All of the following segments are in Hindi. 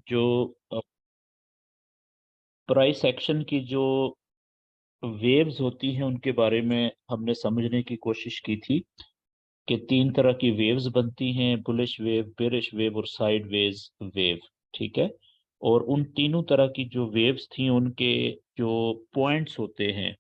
जो प्राइस एक्शन की जो वेव्स होती हैं उनके बारे में हमने समझने की कोशिश की थी कि तीन तरह की वेव्स बनती हैं, बुलिश वेव, बेरिश वेव और साइडवेज वेव। ठीक है। और उन तीनों तरह की जो वेव्स थी उनके जो पॉइंट्स होते हैं,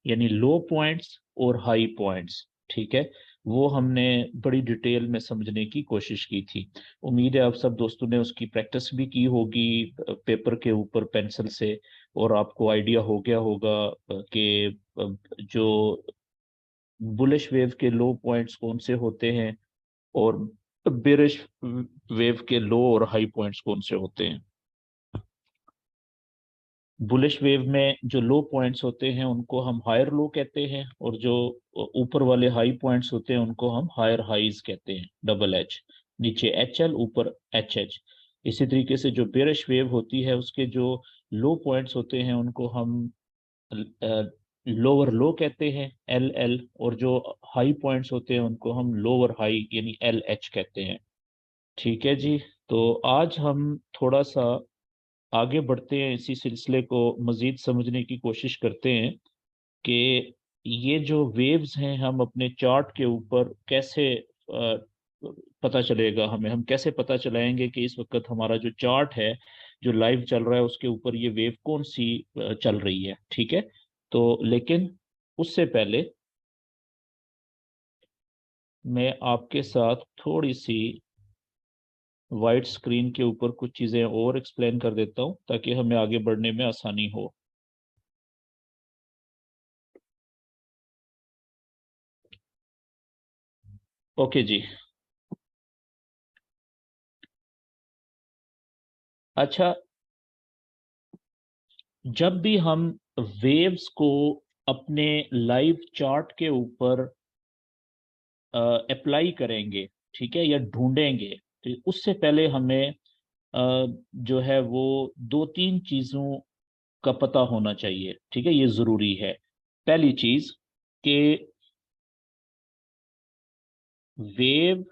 यानी लो पॉइंट्स और हाई पॉइंट्स, ठीक है, वो हमने बड़ी डिटेल में समझने की कोशिश की थी। उम्मीद है आप सब दोस्तों ने उसकी प्रैक्टिस भी की होगी पेपर के ऊपर पेंसिल से, और आपको आइडिया हो गया होगा कि जो बुलिश वेव के लो पॉइंट्स कौन से होते हैं और बेरिश वेव के लो और हाई पॉइंट्स कौन से होते हैं। बुलिश वेव में जो लो पॉइंट्स होते हैं उनको हम हायर लो कहते हैं, और जो ऊपर वाले हाई पॉइंट्स होते हैं उनको हम हायर हाइज कहते हैं, डबल एच, नीचे एच एल ऊपर एच एच। इसी तरीके से जो बेरिश वेव होती है उसके जो लो पॉइंट्स होते हैं उनको हम लोअर लो कहते हैं, एल एल, और जो हाई पॉइंट्स होते हैं उनको हम लोअर हाई यानी एल एच कहते हैं। ठीक है जी। तो आज हम थोड़ा सा आगे बढ़ते हैं, इसी सिलसिले को मजीद समझने की कोशिश करते हैं कि ये जो वेव्स हैं हम अपने चार्ट के ऊपर कैसे पता चलेगा हमें, हम कैसे पता चलाएंगे कि इस वक्त हमारा जो चार्ट है जो लाइव चल रहा है उसके ऊपर ये वेव कौन सी चल रही है। ठीक है। तो लेकिन उससे पहले मैं आपके साथ थोड़ी सी वाइट स्क्रीन के ऊपर कुछ चीज़ें और एक्सप्लेन कर देता हूँ ताकि हमें आगे बढ़ने में आसानी हो। ओके जी। अच्छा, जब भी हम वेव्स को अपने लाइव चार्ट के ऊपर अप्लाई करेंगे, ठीक है, या ढूंढेंगे, तो उससे पहले हमें जो है वो दो तीन चीजों का पता होना चाहिए। ठीक है, ये जरूरी है। पहली चीज कि वेव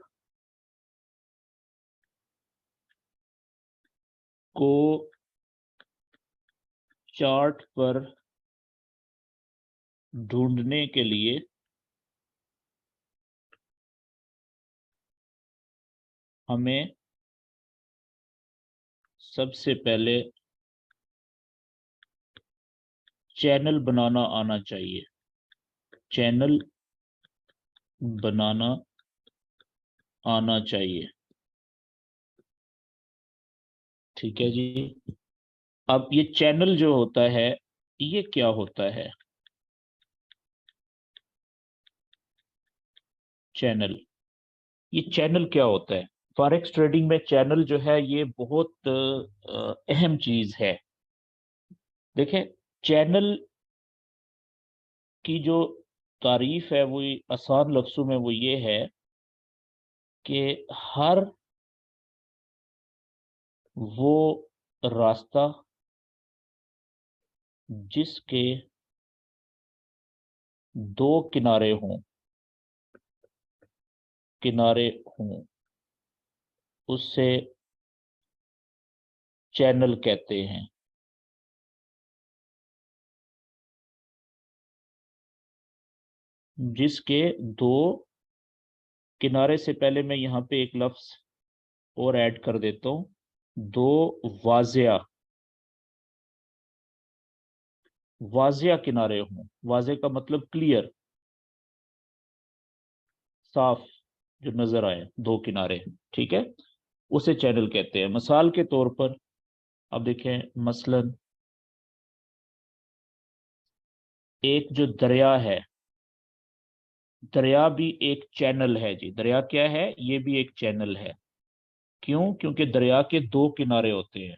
को चार्ट पर ढूंढने के लिए हमें सबसे पहले चैनल बनाना आना चाहिए। चैनल बनाना आना चाहिए। ठीक है जी। अब ये चैनल जो होता है ये क्या होता है? चैनल, ये चैनल क्या होता है? फॉरेक्स ट्रेडिंग में चैनल जो है ये बहुत अहम चीज है। देखें, चैनल की जो तारीफ है वो आसान लफ्जों में वो ये है कि हर वो रास्ता जिसके दो किनारे हों, किनारे हों, उससे चैनल कहते हैं। जिसके दो किनारे से पहले मैं यहाँ पे एक लफ्ज और ऐड कर देता हूँ, दो वाजिया, वाजिया किनारे हों। वाजे का मतलब क्लियर, साफ, जो नजर आए दो किनारे। ठीक है, उसे चैनल कहते हैं। मिसाल के तौर पर अब देखें, मसलन एक जो दरिया है, दरिया भी एक चैनल है जी। दरिया क्या है? ये भी एक चैनल है। क्यों? क्योंकि दरिया के दो किनारे होते हैं,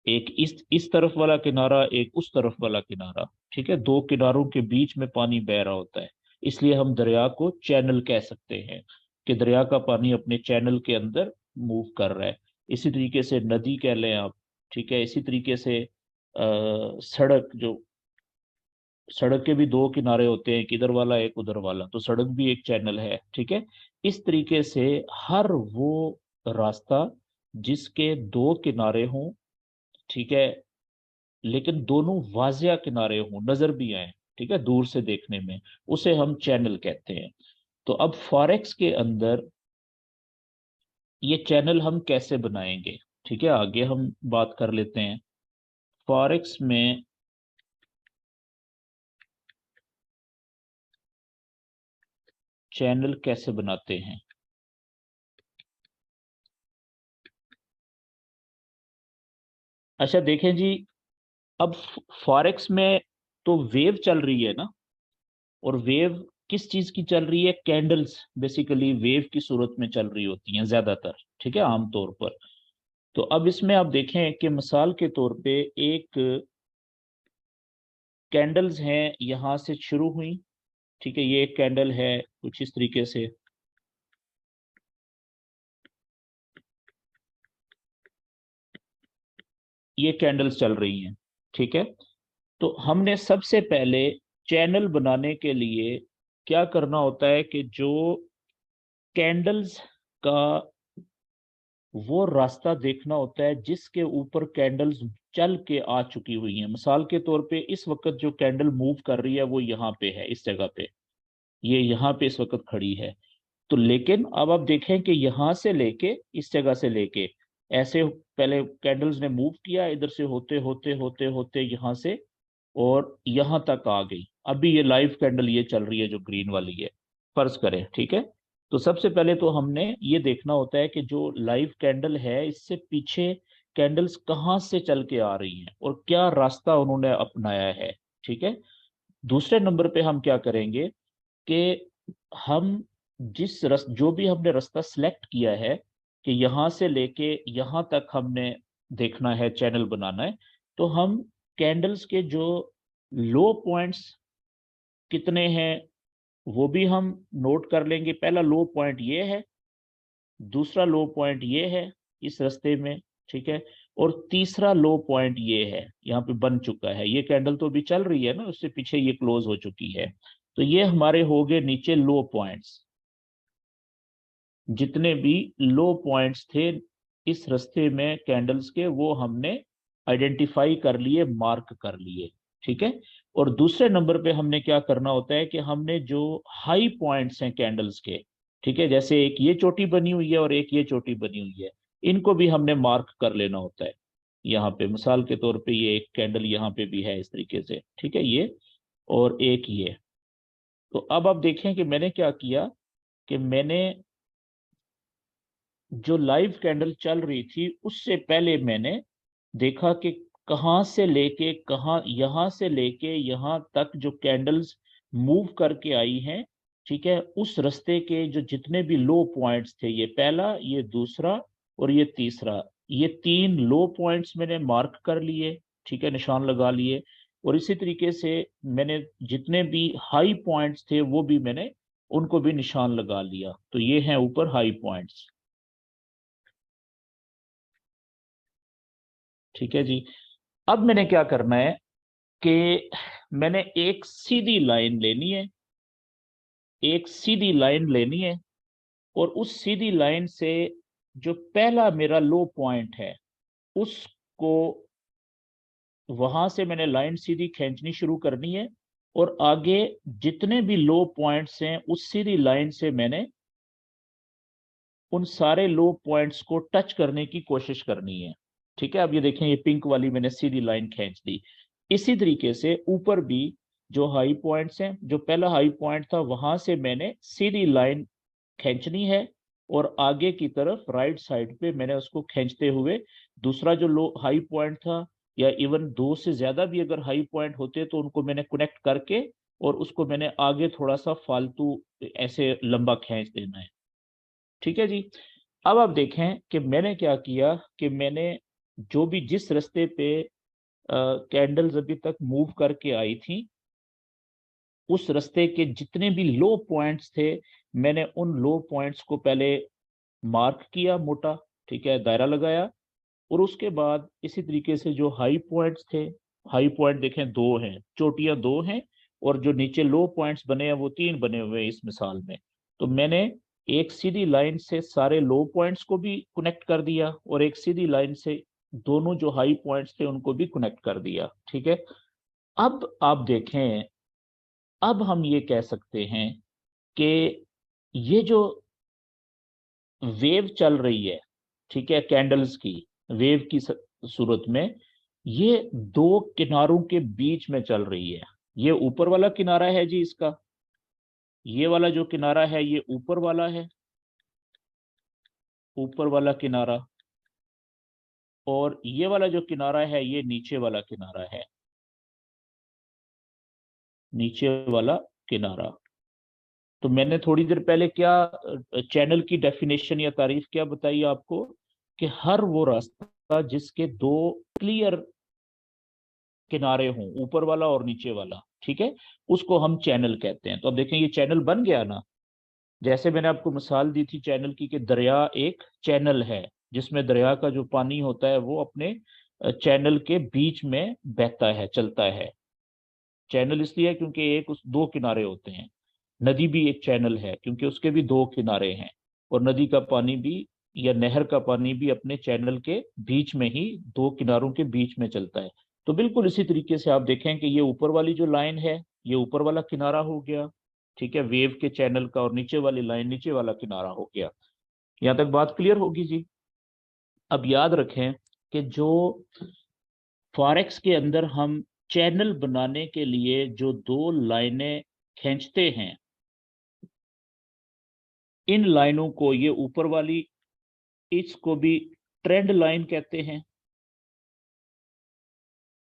एक इस तरफ वाला किनारा, एक उस तरफ वाला किनारा। ठीक है, दो किनारों के बीच में पानी बह रहा होता है, इसलिए हम दरिया को चैनल कह सकते हैं कि दरिया का पानी अपने चैनल के अंदर मूव कर रहा है। इसी तरीके से नदी कह लें आप। ठीक है, इसी तरीके से सड़क, जो सड़क के भी दो किनारे होते हैं, एक इधर वाला एक उधर वाला, तो सड़क भी एक चैनल है। ठीक है, इस तरीके से हर वो रास्ता जिसके दो किनारे हों, ठीक है, लेकिन दोनों वाजिया किनारे हों, नजर भी आए, ठीक है, दूर से देखने में, उसे हम चैनल कहते हैं। तो अब फॉरेक्स के अंदर ये चैनल हम कैसे बनाएंगे, ठीक है, आगे हम बात कर लेते हैं। फॉरेक्स में चैनल कैसे बनाते हैं। अच्छा देखें जी, अब फॉरेक्स में तो वेव चल रही है ना, और वेव किस चीज की चल रही है, कैंडल्स बेसिकली वेव की सूरत में चल रही होती हैं ज्यादातर, ठीक है, आमतौर पर। तो अब इसमें आप देखें कि मिसाल के तौर पे एक कैंडल्स हैं, यहां से शुरू हुई, ठीक है, ये एक कैंडल है कुछ इस तरीके से, ये कैंडल्स चल रही हैं, ठीक है। तो हमने सबसे पहले चैनल बनाने के लिए क्या करना होता है कि जो कैंडल्स का वो रास्ता देखना होता है जिसके ऊपर कैंडल्स चल के आ चुकी हुई हैं। मिसाल के तौर पे इस वक्त जो कैंडल मूव कर रही है वो यहाँ पे है, इस जगह पे, ये यहाँ पे इस वक्त खड़ी है। तो लेकिन अब आप देखें कि यहाँ से लेके इस जगह से लेके ऐसे पहले कैंडल्स ने मूव किया, इधर से होते होते होते होते यहाँ से और यहाँ तक आ गई। अभी ये लाइव कैंडल ये चल रही है जो ग्रीन वाली है, फर्ज करें, ठीक है। तो सबसे पहले तो हमने ये देखना होता है कि जो लाइव कैंडल है इससे पीछे कैंडल्स कहाँ से चल के आ रही हैं और क्या रास्ता उन्होंने अपनाया है, ठीक है। दूसरे नंबर पे हम क्या करेंगे कि हम जो भी हमने रास्ता सिलेक्ट किया है कि यहाँ से लेके यहाँ तक हमने देखना है, चैनल बनाना है, तो हम कैंडल्स के जो लो पॉइंट्स कितने हैं वो भी हम नोट कर लेंगे। पहला लो पॉइंट ये है, दूसरा लो पॉइंट ये है इस रास्ते में, ठीक है, और तीसरा लो पॉइंट ये है, यहाँ पे बन चुका है, ये कैंडल तो अभी चल रही है ना, उससे पीछे ये क्लोज हो चुकी है। तो ये हमारे हो गए नीचे लो पॉइंट्स, जितने भी लो पॉइंट्स थे इस रास्ते में कैंडल्स के वो हमने आइडेंटिफाई कर लिए, मार्क कर लिए, ठीक है। और दूसरे नंबर पे हमने क्या करना होता है कि हमने जो हाई पॉइंट्स हैं कैंडल्स के, ठीक है, जैसे एक ये चोटी बनी हुई है और एक ये चोटी बनी हुई है, इनको भी हमने मार्क कर लेना होता है। यहाँ पे मिसाल के तौर पे ये एक कैंडल यहाँ पे भी है इस तरीके से, ठीक है, ये और एक ये। तो अब आप देखें कि मैंने क्या किया कि मैंने जो लाइव कैंडल चल रही थी उससे पहले मैंने देखा कि कहाँ से लेके कहाँ, यहाँ से लेके यहाँ तक जो कैंडल्स मूव करके आई हैं, ठीक है, उस रास्ते के जो जितने भी लो पॉइंट्स थे, ये पहला, ये दूसरा और ये तीसरा, ये तीन लो पॉइंट्स मैंने मार्क कर लिए, ठीक है, निशान लगा लिए। और इसी तरीके से मैंने जितने भी हाई पॉइंट्स थे वो भी मैंने उनको भी निशान लगा लिया। तो ये हैं ऊपर हाई पॉइंट्स, ठीक है जी। अब मैंने क्या करना है कि मैंने एक सीधी लाइन लेनी है, एक सीधी लाइन लेनी है, और उस सीधी लाइन से जो पहला मेरा लो पॉइंट है उसको, वहां से मैंने लाइन सीधी खींचनी शुरू करनी है, और आगे जितने भी लो पॉइंट्स हैं उस सीधी लाइन से मैंने उन सारे लो पॉइंट्स को टच करने की कोशिश करनी है, ठीक है। अब ये देखें, ये पिंक वाली मैंने सीधी लाइन खींच दी। इसी तरीके से ऊपर भी जो हाई पॉइंट्स हैं, जो पहला हाई पॉइंट था वहां से मैंने सीधी लाइन खींचनी है, और आगे की तरफ राइट साइड पे मैंने उसको खींचते हुए दूसरा जो लो हाई पॉइंट था, या इवन दो से ज्यादा भी अगर हाई पॉइंट होते तो उनको मैंने कनेक्ट करके और उसको मैंने आगे थोड़ा सा फालतू ऐसे लंबा खींच देना है, ठीक है जी। अब आप देखें कि मैंने क्या किया कि मैंने जो भी जिस रास्ते पे कैंडल्स अभी तक मूव करके आई थी उस रास्ते के जितने भी लो पॉइंट्स थे मैंने उन लो पॉइंट्स को पहले मार्क किया मोटा, ठीक है, दायरा लगाया। और उसके बाद इसी तरीके से जो हाई पॉइंट्स थे, हाई पॉइंट देखें दो हैं, चोटियां दो हैं, और जो नीचे लो पॉइंट्स बने हैं वो तीन बने हुए हैं इस मिसाल में। तो मैंने एक सीधी लाइन से सारे लो पॉइंट्स को भी कनेक्ट कर दिया और एक सीधी लाइन से दोनों जो हाई पॉइंट्स थे उनको भी कनेक्ट कर दिया। ठीक है, अब आप देखें, अब हम ये कह सकते हैं कि ये जो वेव चल रही है, ठीक है, कैंडल्स की वेव की सूरत में, ये दो किनारों के बीच में चल रही है। ये ऊपर वाला किनारा है जी इसका, ये वाला जो किनारा है ये ऊपर वाला है, ऊपर वाला किनारा, और ये वाला जो किनारा है ये नीचे वाला किनारा है, नीचे वाला किनारा। तो मैंने थोड़ी देर पहले क्या चैनल की डेफिनेशन या तारीफ क्या बताई आपको, कि हर वो रास्ता जिसके दो क्लियर किनारे हों, ऊपर वाला और नीचे वाला, ठीक है, उसको हम चैनल कहते हैं। तो अब देखें ये चैनल बन गया ना। जैसे मैंने आपको मिसाल दी थी चैनल की कि दरिया एक चैनल है, जिसमें दरिया का जो पानी होता है वो अपने चैनल के बीच में बहता है, चलता है। चैनल इसलिए है क्योंकि एक उस दो किनारे होते हैं। नदी भी एक चैनल है क्योंकि उसके भी दो किनारे हैं, और नदी का पानी भी या नहर का पानी भी अपने चैनल के बीच में ही, दो किनारों के बीच में चलता है। तो बिल्कुल इसी तरीके से आप देखें कि ये ऊपर वाली जो लाइन है ये ऊपर वाला किनारा हो गया, ठीक है, वेव के चैनल का, और नीचे वाली लाइन नीचे वाला किनारा हो गया। यहां तक बात क्लियर होगी जी। अब याद रखें कि जो फॉरेक्स के अंदर हम चैनल बनाने के लिए जो दो लाइनें खींचते हैं, इन लाइनों को, ये ऊपर वाली, इसको भी ट्रेंड लाइन कहते हैं,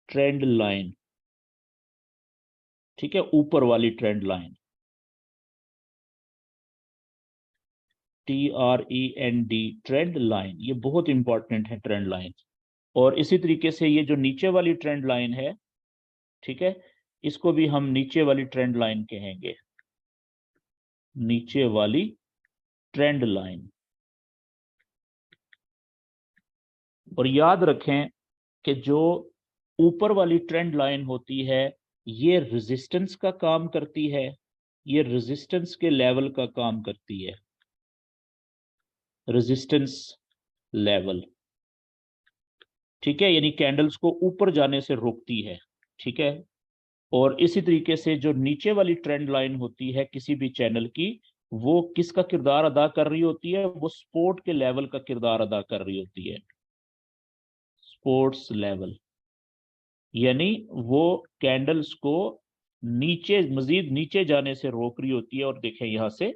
ट्रेंड लाइन, ठीक है, ऊपर वाली trend line, TREND, trend line, ये बहुत इंपॉर्टेंट है ट्रेंड लाइन। और इसी तरीके से ये जो नीचे वाली ट्रेंड लाइन है, ठीक है, इसको भी हम नीचे वाली ट्रेंड लाइन कहेंगे, नीचे वाली ट्रेंड लाइन। और याद रखें कि जो ऊपर वाली ट्रेंड लाइन होती है ये रेजिस्टेंस का काम करती है, ये रेजिस्टेंस के लेवल का काम करती है, रेजिस्टेंस लेवल, ठीक है, यानी कैंडल्स को ऊपर जाने से रोकती है। ठीक है, और इसी तरीके से जो नीचे वाली ट्रेंड लाइन होती है किसी भी चैनल की, वो किसका किरदार अदा कर रही होती है, वो सपोर्ट के लेवल का किरदार अदा कर रही होती है, सपोर्ट्स लेवल, यानी वो कैंडल्स को नीचे, मजीद नीचे जाने से रोक रही होती है। और देखें यहां से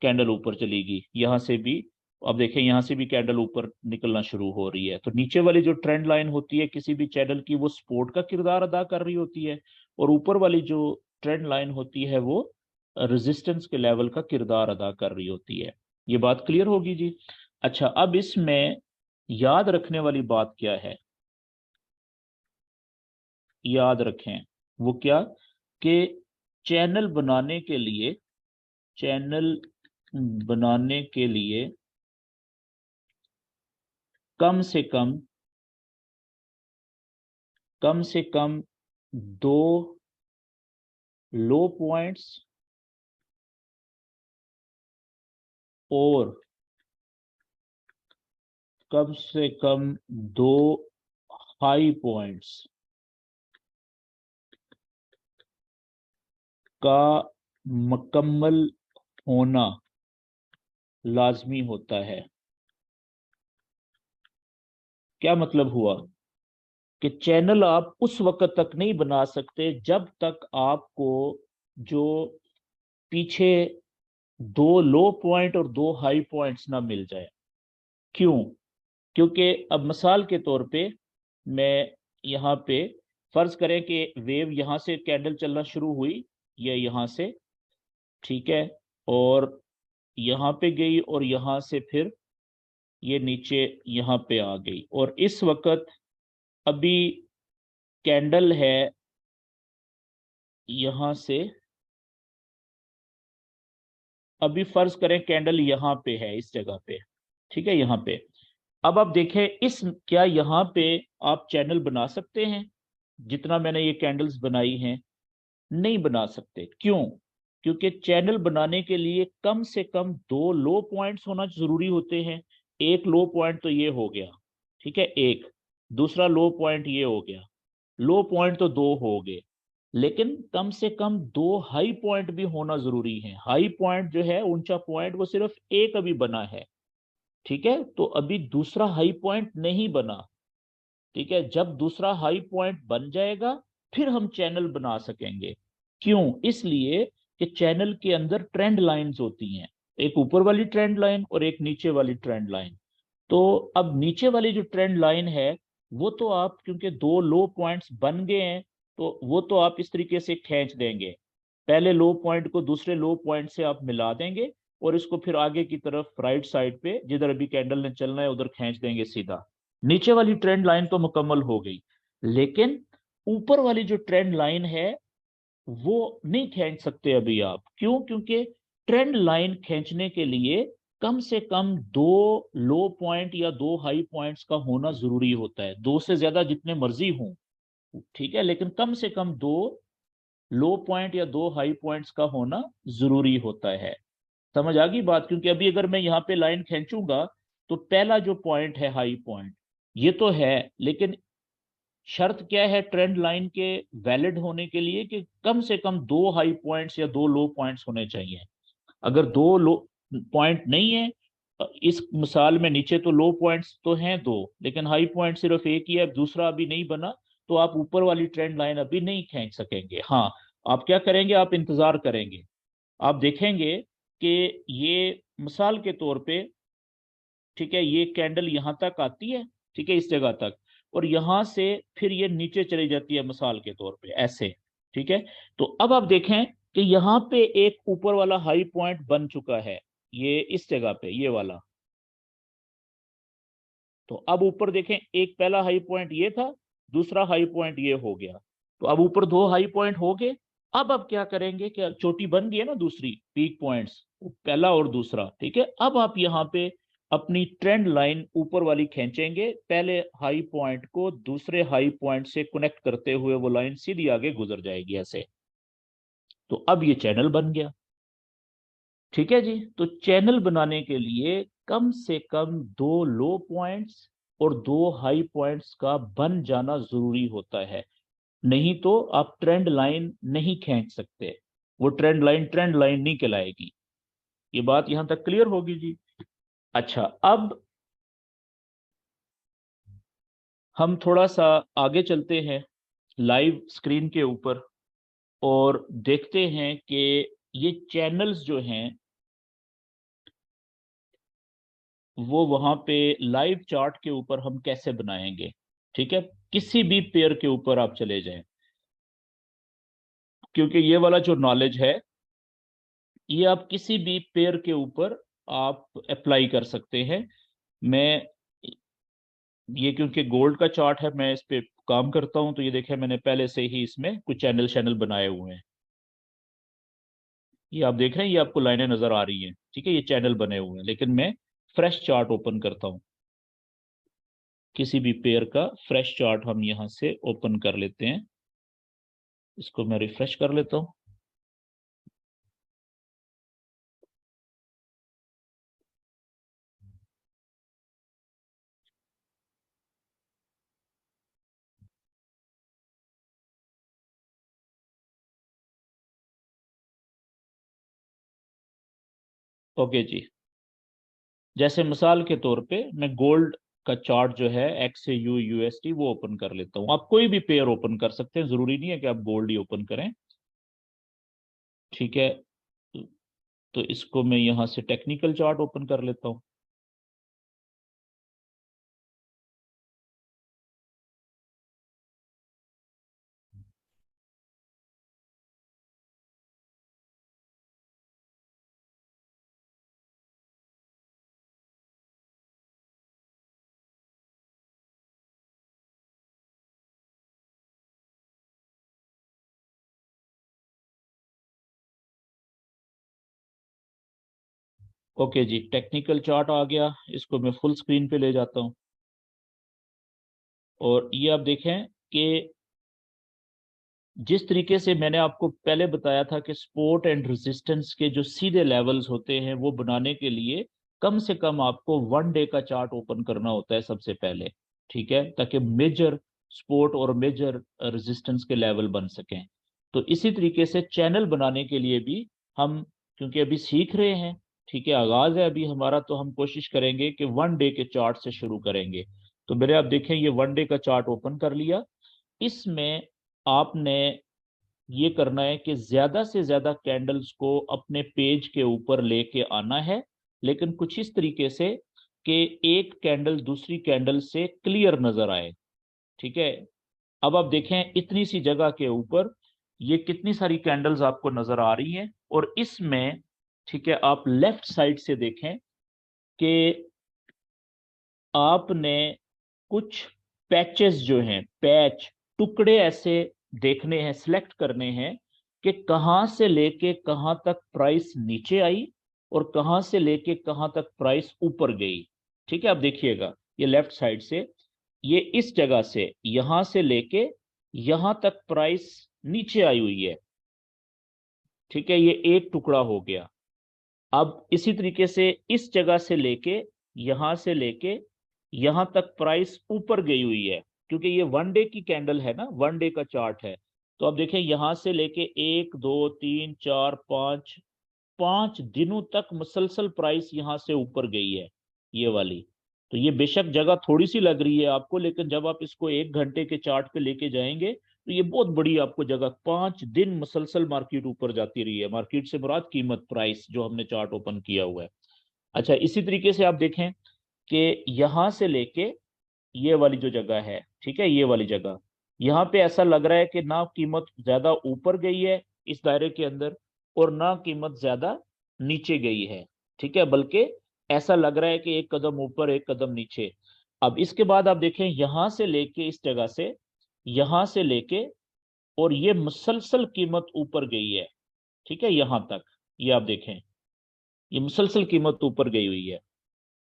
कैंडल ऊपर चलेगी, यहां से भी, अब देखें यहां से भी कैंडल ऊपर निकलना शुरू हो रही है। तो नीचे वाली जो ट्रेंड लाइन होती है किसी भी चैनल की, वो सपोर्ट का किरदार अदा कर रही होती है, और ऊपर वाली जो ट्रेंड लाइन होती है वो रेजिस्टेंस के लेवल का किरदार अदा कर रही होती है। ये बात क्लियर होगी जी। अच्छा, अब इसमें याद रखने वाली बात क्या है, याद रखें वो क्या, कि चैनल बनाने के लिए, चैनल बनाने के लिए कम से कम, कम से कम दो लो पॉइंट्स और कम से कम दो हाई पॉइंट्स का मुकम्मल होना लाजमी होता है। क्या मतलब हुआ, कि चैनल आप उस वक्त तक नहीं बना सकते जब तक आपको जो पीछे दो लो पॉइंट और दो हाई पॉइंट्स ना मिल जाए। क्यों, क्योंकि अब मिसाल के तौर पे मैं यहाँ पे, फर्ज करें कि वेव यहाँ से कैंडल चलना शुरू हुई, या यहाँ से, ठीक है, और यहाँ पे गई, और यहाँ से फिर ये नीचे यहाँ पे आ गई, और इस वक्त अभी कैंडल है यहाँ से, अभी फर्ज करें कैंडल यहाँ पे है, इस जगह पे, ठीक है, यहाँ पे। अब आप देखें इस, क्या यहाँ पे आप चैनल बना सकते हैं जितना मैंने ये कैंडल्स बनाई हैं? नहीं बना सकते। क्यों? क्योंकि चैनल बनाने के लिए कम से कम दो लो पॉइंट्स होना जरूरी होते हैं। एक लो पॉइंट तो ये हो गया, ठीक है, एक दूसरा लो पॉइंट ये हो गया, लो पॉइंट तो दो हो गए, लेकिन कम से कम दो हाई पॉइंट भी होना जरूरी है। हाई पॉइंट जो है, ऊंचा पॉइंट, वो सिर्फ एक अभी बना है, ठीक है, तो अभी दूसरा हाई पॉइंट नहीं बना। ठीक है, जब दूसरा हाई पॉइंट बन जाएगा फिर हम चैनल बना सकेंगे। क्यों? इसलिए कि चैनल के अंदर ट्रेंड लाइंस होती हैं, एक ऊपर वाली ट्रेंड लाइन और एक नीचे वाली ट्रेंड लाइन। तो अब नीचे वाली जो ट्रेंड लाइन है, वो तो आप, क्योंकि दो लो पॉइंट्स बन गए हैं, तो वो तो आप इस तरीके से खींच देंगे, पहले लो पॉइंट को दूसरे लो पॉइंट से आप मिला देंगे, और इसको फिर आगे की तरफ राइट साइड पे जिधर अभी कैंडल ने चलना है उधर खींच देंगे सीधा। नीचे वाली ट्रेंड लाइन तो मुकम्मल हो गई, लेकिन ऊपर वाली जो ट्रेंड लाइन है वो नहीं खींच सकते अभी आप। क्यों? क्योंकि ट्रेंड लाइन खींचने के लिए कम से कम दो लो पॉइंट या दो हाई पॉइंट्स का होना जरूरी होता है, दो से ज्यादा जितने मर्जी हों, ठीक है, लेकिन कम से कम दो लो पॉइंट या दो हाई पॉइंट्स का होना जरूरी होता है। समझ आ गई बात? क्योंकि अभी अगर मैं यहाँ पे लाइन खींचूंगा तो पहला जो पॉइंट है हाई पॉइंट, ये तो है, लेकिन शर्त क्या है ट्रेंड लाइन के वैलिड होने के लिए, कि कम से कम दो हाई पॉइंट्स या दो लो पॉइंट्स होने चाहिए। अगर दो लो पॉइंट नहीं है, इस मिसाल में नीचे तो लो पॉइंट्स तो हैं दो, लेकिन हाई पॉइंट सिर्फ एक ही है, दूसरा अभी नहीं बना, तो आप ऊपर वाली ट्रेंड लाइन अभी नहीं खींच सकेंगे। हाँ, आप क्या करेंगे, आप इंतजार करेंगे, आप देखेंगे कि ये मिसाल के तौर पे, ठीक है, ये कैंडल यहां तक आती है, ठीक है, इस जगह तक, और यहां से फिर ये नीचे चली जाती है मिसाल के तौर पे ऐसे, ठीक है। तो अब आप देखें कि यहाँ पे एक ऊपर वाला हाई पॉइंट बन चुका है, ये इस जगह पे ये वाला। तो अब ऊपर देखें, एक पहला हाई पॉइंट ये था, दूसरा हाई पॉइंट ये हो गया, तो अब ऊपर दो हाई पॉइंट हो गए। अब क्या करेंगे, क्या चोटी बन गई है ना, दूसरी पीक पॉइंट्स, पहला और दूसरा, ठीक है। अब आप यहाँ पे अपनी ट्रेंड लाइन ऊपर वाली खींचेंगे, पहले हाई पॉइंट को दूसरे हाई पॉइंट से कनेक्ट करते हुए वो लाइन सीधी आगे गुजर जाएगी ऐसे। तो अब ये चैनल बन गया, ठीक है जी। तो चैनल बनाने के लिए कम से कम दो लो पॉइंट्स और दो हाई पॉइंट्स का बन जाना जरूरी होता है, नहीं तो आप ट्रेंड लाइन नहीं खींच सकते, वो ट्रेंड लाइन नहीं कहलाएगी। ये बात यहां तक क्लियर होगी जी। अच्छा, अब हम थोड़ा सा आगे चलते हैं लाइव स्क्रीन के ऊपर, और देखते हैं कि ये चैनल्स जो हैं वो वहां पे लाइव चार्ट के ऊपर हम कैसे बनाएंगे। ठीक है, किसी भी पेयर के ऊपर आप चले जाएं, क्योंकि ये वाला जो नॉलेज है ये आप किसी भी पेयर के ऊपर आप अप्लाई कर सकते हैं। मैं ये, क्योंकि गोल्ड का चार्ट है, मैं इस पे काम करता हूं, तो ये देखें मैंने पहले से ही इसमें कुछ चैनल चैनल बनाए हुए हैं। ये आप देख रहे हैं, ये आपको लाइनें नजर आ रही हैं, ठीक है, ये चैनल बने हुए हैं, लेकिन मैं फ्रेश चार्ट ओपन करता हूं, किसी भी पेयर का फ्रेश चार्ट हम यहां से ओपन कर लेते हैं। इसको मैं रिफ्रेश कर लेता हूँ। ओके जी, जैसे मिसाल के तौर पे मैं गोल्ड का चार्ट जो है XAU USD वो ओपन कर लेता हूँ। आप कोई भी पेयर ओपन कर सकते हैं, जरूरी नहीं है कि आप गोल्ड ही ओपन करें, ठीक है। तो इसको मैं यहाँ से टेक्निकल चार्ट ओपन कर लेता हूँ। ओके जी, टेक्निकल चार्ट आ गया, इसको मैं फुल स्क्रीन पे ले जाता हूँ, और ये आप देखें कि जिस तरीके से मैंने आपको पहले बताया था कि सपोर्ट एंड रेजिस्टेंस के जो सीधे लेवल्स होते हैं वो बनाने के लिए कम से कम आपको 1 डे का चार्ट ओपन करना होता है सबसे पहले, ठीक है, ताकि मेजर सपोर्ट और मेजर रेजिस्टेंस के लेवल बन सकें। तो इसी तरीके से चैनल बनाने के लिए भी हम, क्योंकि अभी सीख रहे हैं, ठीक है, आगाज है अभी हमारा, तो हम कोशिश करेंगे कि 1 डे के चार्ट से शुरू करेंगे। तो मेरे आप देखें ये 1 डे का चार्ट ओपन कर लिया। इसमें आपने ये करना है कि ज्यादा से ज्यादा कैंडल्स को अपने पेज के ऊपर लेके आना है, लेकिन कुछ इस तरीके से कि एक कैंडल दूसरी कैंडल से क्लियर नजर आए, ठीक है। अब आप देखें इतनी सी जगह के ऊपर ये कितनी सारी कैंडल्स आपको नजर आ रही हैं, और इसमें, ठीक है, आप लेफ्ट साइड से देखें कि आपने कुछ पैचेस जो हैं, पैच टुकड़े ऐसे देखने हैं, सिलेक्ट करने हैं कि कहां से लेके कहां तक प्राइस नीचे आई और कहां से लेके कहां तक प्राइस ऊपर गई। ठीक है, आप देखिएगा ये लेफ्ट साइड से, ये इस जगह से यहां से लेके यहां तक प्राइस नीचे आई हुई है, ठीक है, ये एक टुकड़ा हो गया। अब इसी तरीके से इस जगह से लेके यहां तक प्राइस ऊपर गई हुई है, क्योंकि ये 1 डे की कैंडल है ना, 1 डे का चार्ट है। तो अब देखें यहां से लेके 1 2 3 4 5 5 दिनों तक मुसलसल प्राइस यहां से ऊपर गई है, ये वाली। तो ये बेशक जगह थोड़ी सी लग रही है आपको, लेकिन जब आप इसको 1 घंटे के चार्ट पे लेके जाएंगे तो ये बहुत बड़ी आपको जगह, 5 दिन मुसलसल मार्केट ऊपर जाती रही है। मार्केट से मुराद कीमत, प्राइस जो हमने चार्ट ओपन किया हुआ है। अच्छा, इसी तरीके से आप देखें कि यहां से लेके ये वाली जो जगह है, ठीक है, ये वाली जगह, यहाँ पे ऐसा लग रहा है कि ना कीमत ज्यादा ऊपर गई है इस दायरे के अंदर और ना कीमत ज्यादा नीचे गई है, ठीक है, बल्कि ऐसा लग रहा है कि एक कदम ऊपर एक कदम नीचे। अब इसके बाद आप देखें यहां से लेके इस जगह से, यहां से लेके और ये मुसलसल कीमत ऊपर गई है, ठीक है, यहां तक, ये आप देखें ये मुसलसल कीमत ऊपर गई हुई है।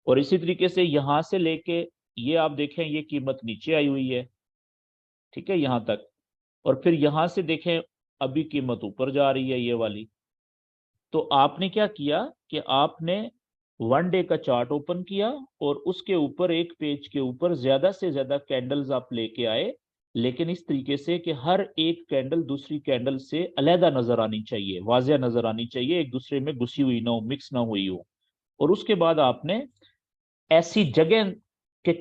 और इसी तरीके से यहां से लेके ये आप देखें ये कीमत नीचे आई हुई है, ठीक है, यहां तक। और फिर यहां से देखें अभी कीमत ऊपर जा रही है, ये वाली। तो आपने क्या किया कि आपने 1 डे का चार्ट ओपन किया और उसके ऊपर एक पेज के ऊपर ज्यादा से ज्यादा कैंडल्स आप लेके आए, लेकिन इस तरीके से कि हर एक कैंडल दूसरी कैंडल से अलहदा नजर आनी चाहिए, वाजिया नजर आनी चाहिए, एक दूसरे में घुसी हुई ना हो, मिक्स ना हुई हो। और उसके बाद आपने ऐसी जगह के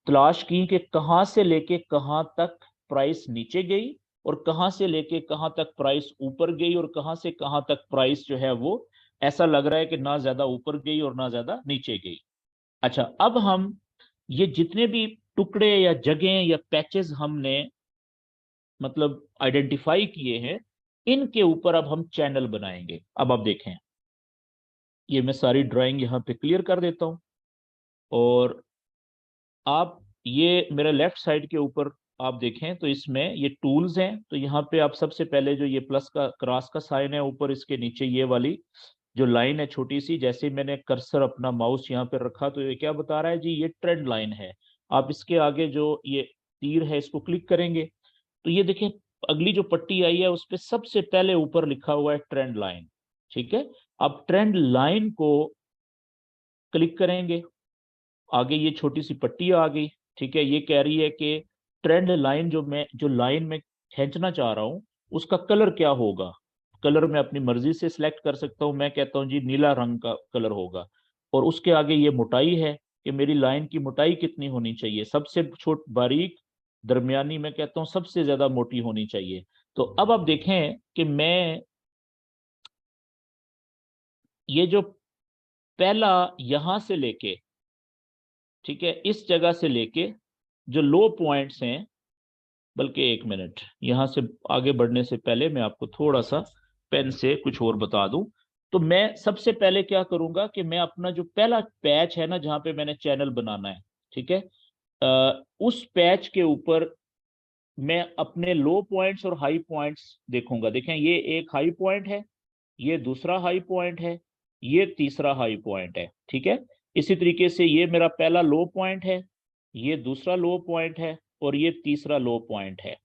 तलाश की कि कहां से लेके कहां तक प्राइस नीचे गई और कहां से लेके कहां तक प्राइस ऊपर गई और कहां से कहां तक प्राइस जो है वो ऐसा लग रहा है कि ना ज्यादा ऊपर गई और ना ज्यादा नीचे गई। अच्छा, अब हम ये जितने भी टुकड़े या जगह या पैचेस हमने मतलब आइडेंटिफाई किए हैं, इनके ऊपर अब हम चैनल बनाएंगे। अब आप देखें ये मैं सारी ड्राइंग यहाँ पे क्लियर कर देता हूँ, और आप ये मेरे लेफ्ट साइड के ऊपर आप देखें तो इसमें ये टूल्स हैं। तो यहाँ पे आप सबसे पहले जो ये प्लस का क्रॉस का साइन है ऊपर, इसके नीचे ये वाली जो लाइन है छोटी सी, जैसे ही मैंने कर्सर अपना माउस यहाँ पे रखा तो ये क्या बता रहा है जी, ये ट्रेंड लाइन है। आप इसके आगे जो ये तीर है इसको क्लिक करेंगे तो ये देखें अगली जो पट्टी आई है उस पर सबसे पहले ऊपर लिखा हुआ है ट्रेंड लाइन, ठीक है। अब ट्रेंड लाइन को क्लिक करेंगे, आगे ये छोटी सी पट्टी आ गई, ठीक है। ये कह रही है कि ट्रेंड लाइन जो लाइन में खींचना चाह रहा हूं उसका कलर क्या होगा। कलर मैं अपनी मर्जी से सिलेक्ट कर सकता हूं, मैं कहता हूं जी नीला रंग का कलर होगा। और उसके आगे ये मोटाई है कि मेरी लाइन की मोटाई कितनी होनी चाहिए, सबसे छोट बारीक, दरमियानी, मैं कहता हूं सबसे ज्यादा मोटी होनी चाहिए। तो अब आप देखें कि मैं ये जो पहला यहां से लेके, ठीक है, इस जगह से लेके जो लो पॉइंट्स हैं, बल्कि एक मिनट, यहां से आगे बढ़ने से पहले मैं आपको थोड़ा सा पेन से कुछ और बता दूं। तो मैं सबसे पहले क्या करूंगा कि मैं अपना जो पहला पैच है ना जहां पे मैंने चैनल बनाना है, ठीक है, उस पैच के ऊपर मैं अपने लो पॉइंट्स और हाई पॉइंट्स देखूंगा। देखें ये एक हाई पॉइंट है, ये दूसरा हाई पॉइंट है, ये तीसरा हाई पॉइंट है, ठीक है। इसी तरीके से ये मेरा पहला लो पॉइंट है, ये दूसरा लो पॉइंट है और ये तीसरा लो पॉइंट है।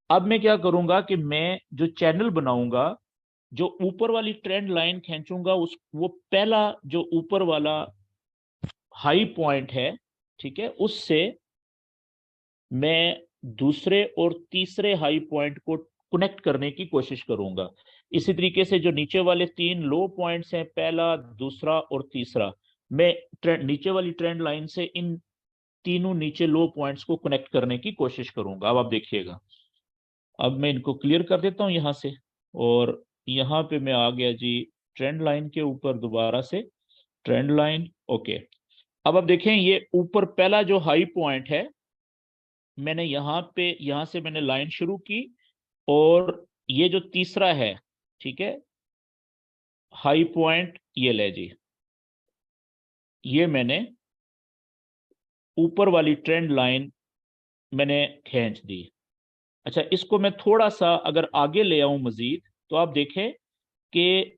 अब मैं क्या करूंगा कि मैं जो चैनल बनाऊंगा, जो ऊपर वाली ट्रेंड लाइन खींचूंगा, उस वो पहला जो ऊपर वाला हाई पॉइंट है, ठीक है, उससे मैं दूसरे और तीसरे हाई पॉइंट को कनेक्ट करने की कोशिश करूंगा। इसी तरीके से जो नीचे वाले तीन लो पॉइंट्स हैं, पहला, दूसरा और तीसरा, मैं नीचे वाली ट्रेंड लाइन से इन तीनों नीचे लो पॉइंट्स को कनेक्ट करने की कोशिश करूंगा। अब आप देखिएगा, अब मैं इनको क्लियर कर देता हूं यहां से, और यहां पे मैं आ गया जी ट्रेंड लाइन के ऊपर दोबारा से, ट्रेंड लाइन, ओके। अब आप देखें, ये ऊपर पहला जो हाई पॉइंट है, मैंने यहाँ पे, यहाँ से मैंने लाइन शुरू की, और ये जो तीसरा है, ठीक है, हाई पॉइंट ये ले जी, ये मैंने ऊपर वाली ट्रेंड लाइन मैंने खींच दी। अच्छा, इसको मैं थोड़ा सा अगर आगे ले आऊं मजीद, तो आप देखें कि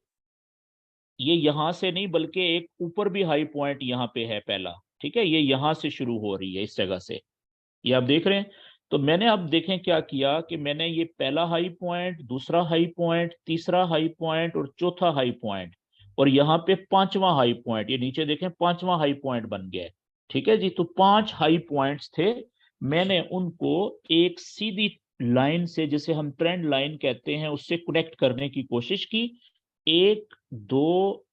ये यहां से नहीं, बल्कि एक ऊपर भी हाई पॉइंट यहाँ पे है पहला, ठीक है, ये यहां से शुरू हो रही है इस जगह से, ये आप देख रहे हैं। तो मैंने अब देखें क्या किया कि मैंने ये पहला हाई पॉइंट, दूसरा हाई पॉइंट, तीसरा हाई पॉइंट और चौथा हाई पॉइंट, और यहाँ पे पांचवा हाई पॉइंट, ये नीचे देखें पांचवा हाई पॉइंट बन गया है। ठीक है जी, तो पांच हाई पॉइंट्स थे, मैंने उनको एक सीधी लाइन से, जिसे हम ट्रेंड लाइन कहते हैं, उससे कनेक्ट करने की कोशिश की। एक, दो,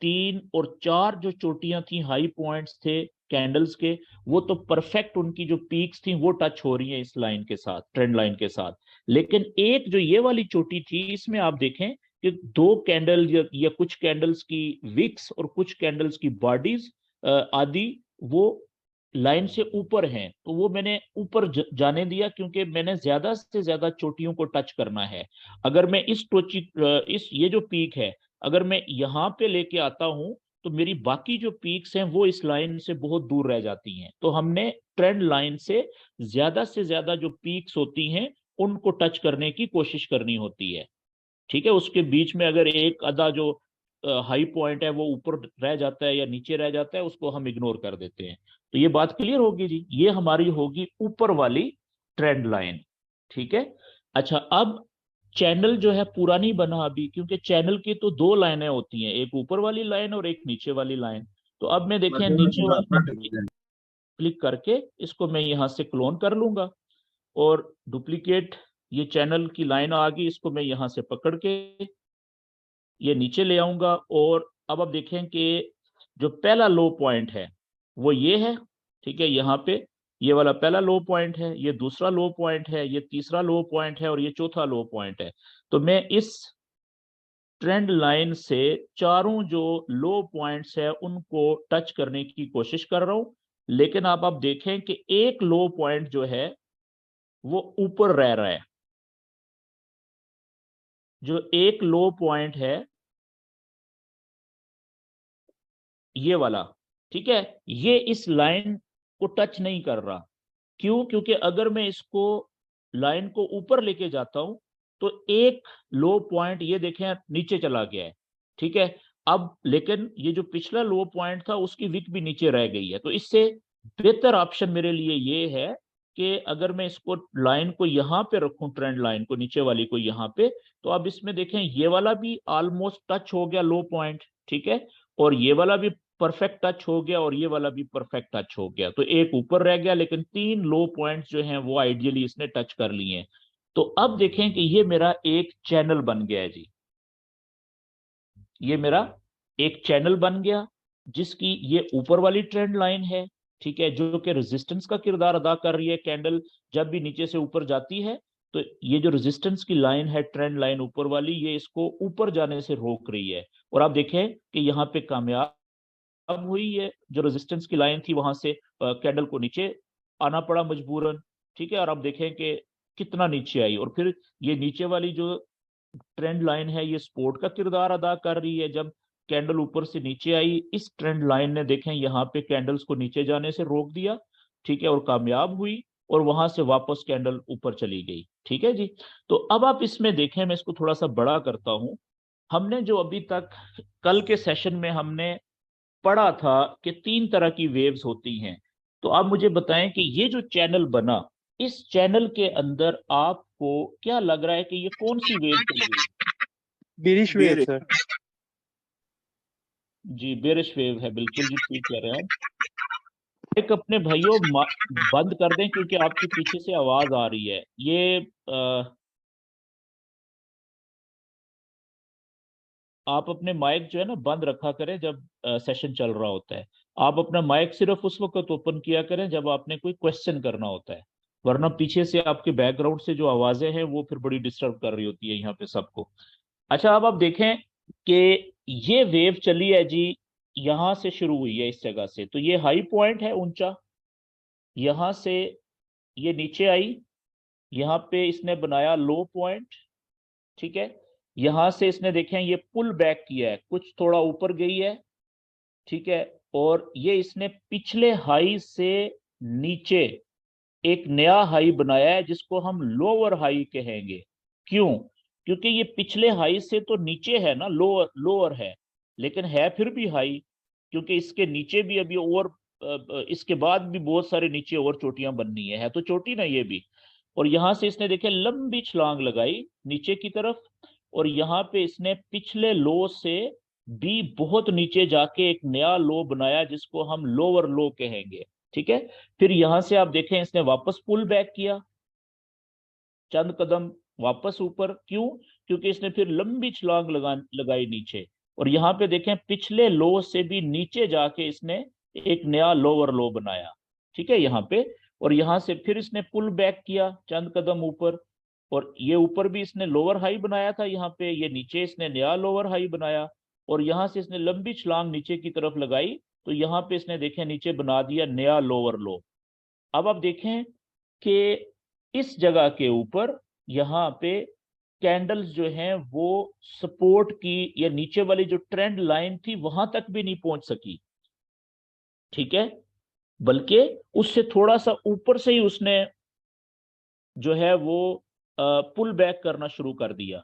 तीन और चार जो चोटियां थी, हाई पॉइंट्स थे कैंडल्स के, वो तो परफेक्ट, उनकी जो पीक्स थी वो टच हो रही है इस लाइन के साथ, ट्रेंड लाइन के साथ। लेकिन एक जो ये वाली चोटी थी, इसमें आप देखें कि दो कैंडल या कुछ कैंडल्स की विक्स और कुछ कैंडल्स की बॉडीज आदि, वो लाइन से ऊपर हैं, तो वो मैंने ऊपर जाने दिया, क्योंकि मैंने ज्यादा से ज्यादा चोटियों को टच करना है। अगर मैं इस टोची, इस ये जो पीक है, अगर मैं यहाँ पे लेके आता हूं, तो मेरी बाकी जो पीक्स हैं वो इस लाइन से बहुत दूर रह जाती हैं। तो हमने ट्रेंड लाइन से ज्यादा जो पीक्स होती हैं उनको टच करने की कोशिश करनी होती है। ठीक है, उसके बीच में अगर एक आधा जो हाई पॉइंट है वो ऊपर रह जाता है या नीचे रह जाता है, उसको हम इग्नोर कर देते हैं। तो ये बात क्लियर होगी जी, ये हमारी होगी ऊपर वाली ट्रेंड लाइन। ठीक है। अच्छा, अब चैनल जो है पूरा नहीं बना अभी, क्योंकि चैनल की तो दो लाइनें होती हैं, एक ऊपर वाली लाइन और एक नीचे वाली लाइन। तो अब मैं देखें नीचे वाली क्लिक करके इसको मैं यहां से क्लोन कर लूंगा, और डुप्लीकेट, ये चैनल की लाइन आ गई, इसको मैं यहां से पकड़ के ये नीचे ले आऊंगा। और अब आप देखें कि जो पहला लो पॉइंट है वो ये है, ठीक है, यहाँ पे ये वाला पहला लो पॉइंट है, ये दूसरा लो पॉइंट है, ये तीसरा लो पॉइंट है और ये चौथा लो पॉइंट है। तो मैं इस ट्रेंड लाइन से चारों जो लो पॉइंट्स है उनको टच करने की कोशिश कर रहा हूं। लेकिन अब आप देखें कि एक लो पॉइंट जो है वो ऊपर रह रहा है, जो एक लो पॉइंट है ये वाला, ठीक है, ये इस लाइन को टच नहीं कर रहा। क्यों? क्योंकि अगर मैं इसको लाइन को ऊपर लेके जाता हूं, तो एक लो पॉइंट ये देखें नीचे चला गया है, ठीक है। अब लेकिन ये जो पिछला लो पॉइंट था उसकी विक भी नीचे रह गई है। तो इससे बेहतर ऑप्शन मेरे लिए ये है कि अगर मैं इसको लाइन को यहाँ पे रखूं, ट्रेंड लाइन को, नीचे वाली को यहाँ पे, तो अब इसमें देखें ये वाला भी ऑलमोस्ट टच हो गया लो पॉइंट, ठीक है, और ये वाला भी परफेक्ट टच हो गया, और ये वाला भी परफेक्ट टच हो गया। तो एक ऊपर रह गया, लेकिन तीन लो पॉइंट्स जो हैं वो आइडियली इसने टच कर लिए हैं। तो अब देखें कि ये मेरा एक चैनल बन गया है जी, ये मेरा एक चैनल बन गया, जिसकी ये ऊपर वाली ट्रेंड लाइन है, ठीक है, जो कि रेजिस्टेंस का किरदार अदा कर रही है। कैंडल जब भी नीचे से ऊपर जाती है, तो ये जो रेजिस्टेंस की लाइन है, ट्रेंड लाइन ऊपर वाली, ये इसको ऊपर जाने से रोक रही है। और आप देखें कि यहाँ पे कामयाब अब हुई है, जो रेजिस्टेंस की लाइन थी वहां से कैंडल को नीचे आना पड़ा मजबूरन, ठीक है। और अब देखें कि कितना नीचे आई, और फिर ये नीचे वाली जो ट्रेंड लाइन है ये सपोर्ट का किरदार अदा कर रही है। जब कैंडल ऊपर से नीचे आई, इस ट्रेंड लाइन ने देखें यहाँ पे कैंडल्स को नीचे जाने से रोक दिया, ठीक है, और कामयाब हुई, और वहां से वापस कैंडल ऊपर चली गई। ठीक है जी। तो अब आप इसमें देखें, मैं इसको थोड़ा सा बड़ा करता हूं। हमने जो अभी तक कल के सेशन में हमने पढ़ा था कि तीन तरह की वेव्स होती हैं। तो आप मुझे बताएं कि ये जो चैनल बना, इस चैनल के अंदर आपको क्या लग रहा है कि ये कौन सी वेव चल रही है? Bearish wave sir. जी, बेरिश वेव है, बिल्कुल जी, ठीक कह रहे हैं आप। एक अपने भाइयों बंद कर दें क्योंकि आपके पीछे से आवाज आ रही है। ये आप अपने माइक जो है ना बंद रखा करें जब सेशन चल रहा होता है। आप अपना माइक सिर्फ उस वक्त ओपन किया करें जब आपने कोई क्वेश्चन करना होता है, वरना पीछे से आपके बैकग्राउंड से जो आवाजें हैं वो फिर बड़ी डिस्टर्ब कर रही होती है यहाँ पे सबको। अच्छा, अब आप देखें कि ये वेव चली है जी, यहां से शुरू हुई है इस जगह से, तो ये हाई पॉइंट है ऊंचा, यहां से ये नीचे आई, यहाँ पे इसने बनाया लो पॉइंट, ठीक है। यहां से इसने देखें ये पुल बैक किया है, कुछ थोड़ा ऊपर गई है, ठीक है। और ये इसने पिछले हाई से नीचे एक नया हाई बनाया है जिसको हम लोअर हाई कहेंगे। क्यों? क्योंकि ये पिछले हाई से तो नीचे है ना, लोअर लोअर है, लेकिन है फिर भी हाई, क्योंकि इसके नीचे भी अभी और इसके बाद भी बहुत सारे नीचे और चोटियां बननी है तो चोटी ना ये भी। और यहां से इसने देखे लंबी छलांग लगाई नीचे की तरफ, और यहाँ पे इसने पिछले लो से भी बहुत नीचे जाके एक नया लो बनाया जिसको हम लोअर लो कहेंगे, ठीक है। फिर यहां से आप देखें इसने वापस पुल बैक किया चंद कदम वापस ऊपर। क्यों? क्योंकि इसने फिर लंबी छलांग लगाई नीचे, और यहाँ पे देखें पिछले लो से भी नीचे जाके इसने एक नया लोअर लो बनाया, ठीक है, यहाँ पे। और यहाँ से फिर इसने पुल बैक किया चंद कदम ऊपर, और ये ऊपर भी इसने लोअर हाई बनाया था, यहाँ पे ये नीचे इसने नया लोअर हाई बनाया, और यहाँ से इसने लंबी छलांग नीचे की तरफ लगाई, तो यहाँ पे इसने देखें नीचे बना दिया नया लोअर लो। अब आप देखें कि इस जगह के ऊपर यहाँ पे कैंडल्स जो हैं वो सपोर्ट की या नीचे वाली जो ट्रेंड लाइन थी वहां तक भी नहीं पहुंच सकी, ठीक है, बल्कि उससे थोड़ा सा ऊपर से ही उसने जो है वो पुल बैक करना शुरू कर दिया,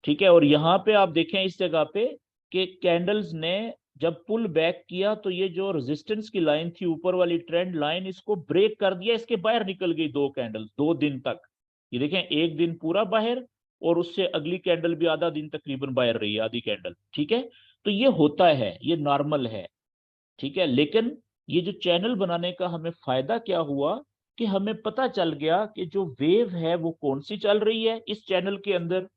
ठीक है। और यहाँ पे आप देखें इस जगह पे कि कैंडल्स ने जब पुल बैक किया तो ये जो रेजिस्टेंस की लाइन थी ऊपर वाली ट्रेंड लाइन, इसको ब्रेक कर दिया, इसके बाहर निकल गई दो कैंडल्स 2 दिन तक। ये देखें एक दिन पूरा बाहर, और उससे अगली कैंडल भी आधा दिन तकरीबन बाहर रही है, आधी कैंडल, ठीक है। तो ये होता है, ये नॉर्मल है, ठीक है। लेकिन ये जो चैनल बनाने का हमें फायदा क्या हुआ कि हमें पता चल गया कि जो वेव है वो कौन सी चल रही है इस चैनल के अंदर।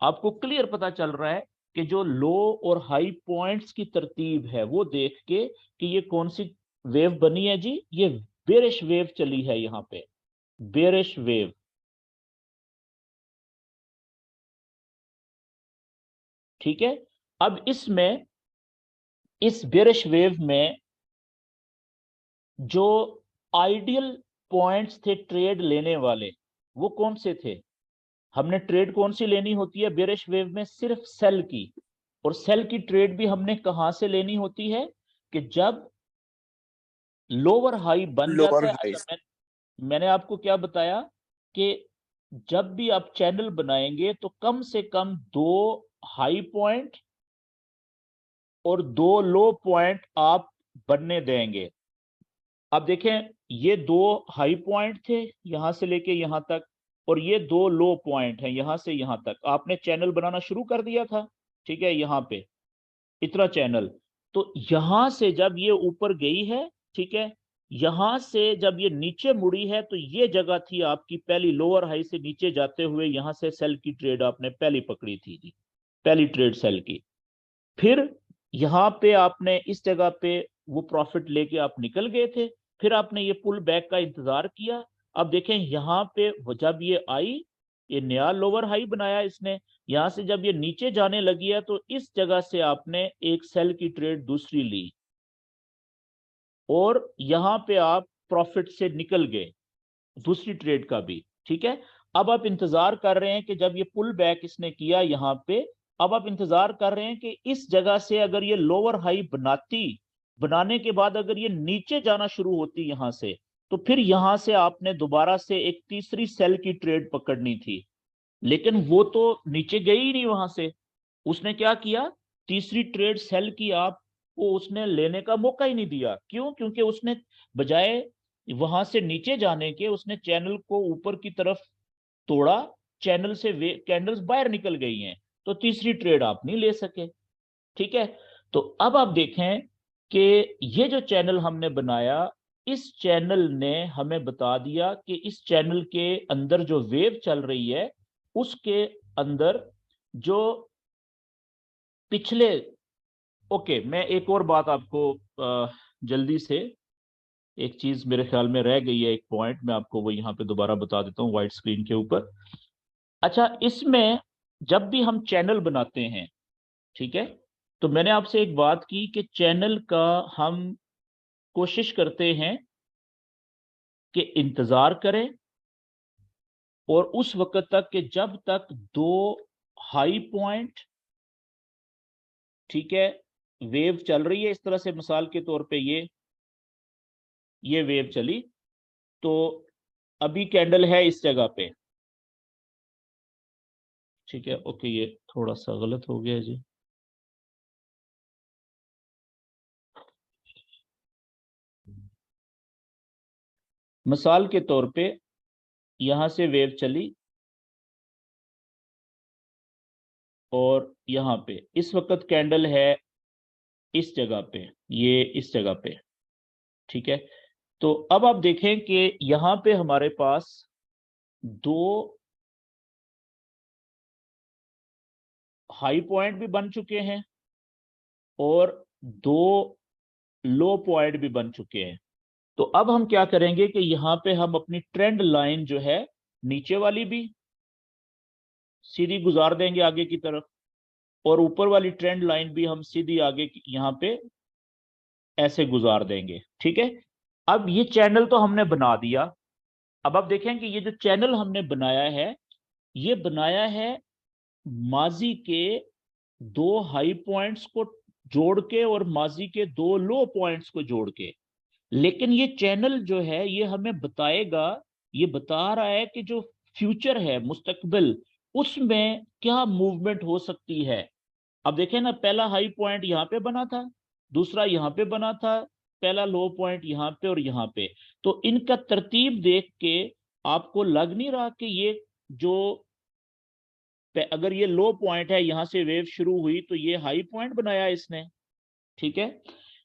आपको क्लियर पता चल रहा है कि जो लो और हाई पॉइंट्स की तरतीब है वो देख के कि ये कौन सी वेव बनी है जी, ये बेरिश वेव चली है यहाँ पे, बेरिश वेव, ठीक है। अब इसमें इस बेरिश वेव में जो आइडियल पॉइंट्स थे ट्रेड लेने वाले, वो कौन से थे? हमने ट्रेड कौन सी लेनी होती है बेरिश वेव में? सिर्फ सेल की। और सेल की ट्रेड भी हमने कहां से लेनी होती है कि जब लोअर हाई बन लोअर जाता है। हाई। अच्छा, मैंने आपको क्या बताया कि जब भी आप चैनल बनाएंगे तो कम से कम 2 हाई पॉइंट और 2 लो पॉइंट आप बनने देंगे। अब देखें ये 2 हाई पॉइंट थे यहां से लेके यहां तक, और ये 2 लो पॉइंट हैं यहां से यहां तक। आपने चैनल बनाना शुरू कर दिया था, ठीक है, यहाँ पे इतना चैनल। तो यहां से जब ये ऊपर गई है, ठीक है, यहां से जब ये नीचे मुड़ी है, तो ये जगह थी आपकी पहली लोअर हाई से नीचे जाते हुए, यहां से सेल की ट्रेड आपने पहली पकड़ी थी जी, पहली ट्रेड सेल की। फिर यहाँ पे आपने इस जगह पे वो प्रॉफिट लेके आप निकल गए थे, फिर आपने ये पुल बैक का इंतजार किया। अब देखें यहाँ पे जब ये आई, ये नया लोअर हाई बनाया इसने, यहां से जब ये नीचे जाने लगी है तो इस जगह से आपने एक सेल की ट्रेड दूसरी ली, और यहां पे आप प्रॉफिट से निकल गए दूसरी ट्रेड का भी, ठीक है। अब आप इंतजार कर रहे हैं कि जब ये पुल बैक इसने किया यहाँ पे, अब आप इंतजार कर रहे हैं कि इस जगह से अगर ये लोअर हाई बनाने के बाद अगर ये नीचे जाना शुरू होती यहां से, तो फिर यहां से आपने दोबारा से एक तीसरी सेल की ट्रेड पकड़नी थी। लेकिन वो तो नीचे गई ही नहीं वहां से। उसने क्या किया, तीसरी ट्रेड सेल की आपको उसने लेने का मौका ही नहीं दिया। क्यों? क्योंकि उसने बजाय वहां से नीचे जाने के उसने चैनल को ऊपर की तरफ तोड़ा, चैनल से कैंडल्स बाहर निकल गई हैं, तो तीसरी ट्रेड आप नहीं ले सके। ठीक है, तो अब आप देखें कि ये जो चैनल हमने बनाया, इस चैनल ने हमें बता दिया कि इस चैनल के अंदर जो वेव चल रही है उसके अंदर जो पिछले, ओके मैं एक और बात आपको जल्दी से, एक चीज मेरे ख्याल में रह गई है, एक पॉइंट मैं आपको वो यहाँ पे दोबारा बता देता हूँ व्हाइट स्क्रीन के ऊपर। अच्छा, इसमें जब भी हम चैनल बनाते हैं, ठीक है, तो मैंने आपसे एक बात की कि चैनल का हम कोशिश करते हैं कि इंतजार करें और उस वक्त तक कि जब तक दो हाई पॉइंट, ठीक है, वेव चल रही है, इस तरह से मिसाल के तौर पे ये वेव चली, तो अभी कैंडल है इस जगह पे, ठीक है, ओके ये थोड़ा सा गलत हो गया जी। मिसाल के तौर पे यहां से वेव चली और यहां पे इस वक्त कैंडल है इस जगह पे, ये इस जगह पे, ठीक है। तो अब आप देखें कि यहां पे हमारे पास दो हाई पॉइंट भी बन चुके हैं और दो लो पॉइंट भी बन चुके हैं। तो अब हम क्या करेंगे कि यहां पे हम अपनी ट्रेंड लाइन जो है नीचे वाली भी सीधी गुजार देंगे आगे की तरफ, और ऊपर वाली ट्रेंड लाइन भी हम सीधी आगे यहां पे ऐसे गुजार देंगे, ठीक है। अब ये चैनल तो हमने बना दिया। अब आप देखें कि ये जो चैनल हमने बनाया है, ये बनाया है माजी के दो हाई पॉइंट्स को जोड़ के और माजी के दो लो पॉइंट्स को जोड़ के। लेकिन ये चैनल जो है ये हमें बताएगा, ये बता रहा है कि जो फ्यूचर है, मुस्तकबिल, उसमें क्या मूवमेंट हो सकती है। अब देखें ना, पहला हाई पॉइंट यहाँ पे बना था, दूसरा यहाँ पे बना था, पहला लो पॉइंट यहाँ पे और यहाँ पे। तो इनका तरतीब देख के आपको लग नहीं रहा कि ये जो अगर ये लो पॉइंट है, यहां से वेव शुरू हुई तो ये हाई पॉइंट बनाया इसने, ठीक है।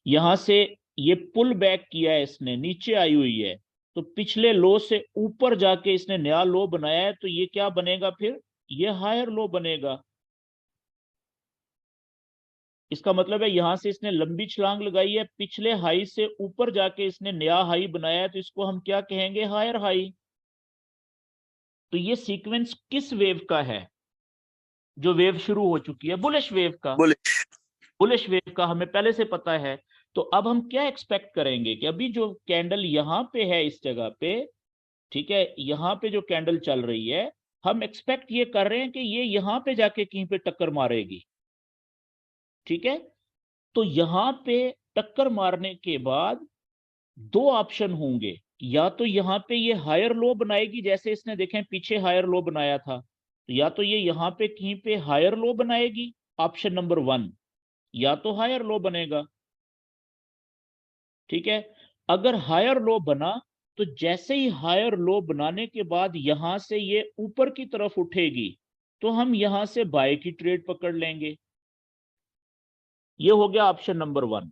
यहां से ये पुल बैक किया है इसने, नीचे आई हुई है, तो पिछले लो से ऊपर जाके इसने नया लो बनाया है, तो ये क्या बनेगा फिर, ये हायर लो बनेगा। इसका मतलब है यहां से इसने लंबी छलांग लगाई है, पिछले हाई से ऊपर जाके इसने नया हाई बनाया है, तो इसको हम क्या कहेंगे, हायर हाई। तो ये सीक्वेंस किस वेव का है, जो वेव शुरू हो चुकी है, बुलिश वेव का। बोले। बुलिश वेव का हमें पहले से पता है। तो अब हम क्या एक्सपेक्ट करेंगे कि अभी जो कैंडल यहां पे है इस जगह पे, ठीक है, यहां पे जो कैंडल चल रही है, हम एक्सपेक्ट ये कर रहे हैं कि ये यहां पे जाके कहीं पे टक्कर मारेगी, ठीक है। तो यहां पे टक्कर मारने के बाद दो ऑप्शन होंगे, या तो यहां पे ये हायर लो बनाएगी, जैसे इसने देखें पीछे हायर लो बनाया था, तो या तो ये यहां पे कहीं पे हायर लो बनाएगी, ऑप्शन नंबर वन, या तो हायर लो बनेगा, ठीक है। अगर हायर लो बना, तो जैसे ही हायर लो बनाने के बाद यहां से ये ऊपर की तरफ उठेगी, तो हम यहां से बाय की ट्रेड पकड़ लेंगे। ये हो गया ऑप्शन नंबर वन।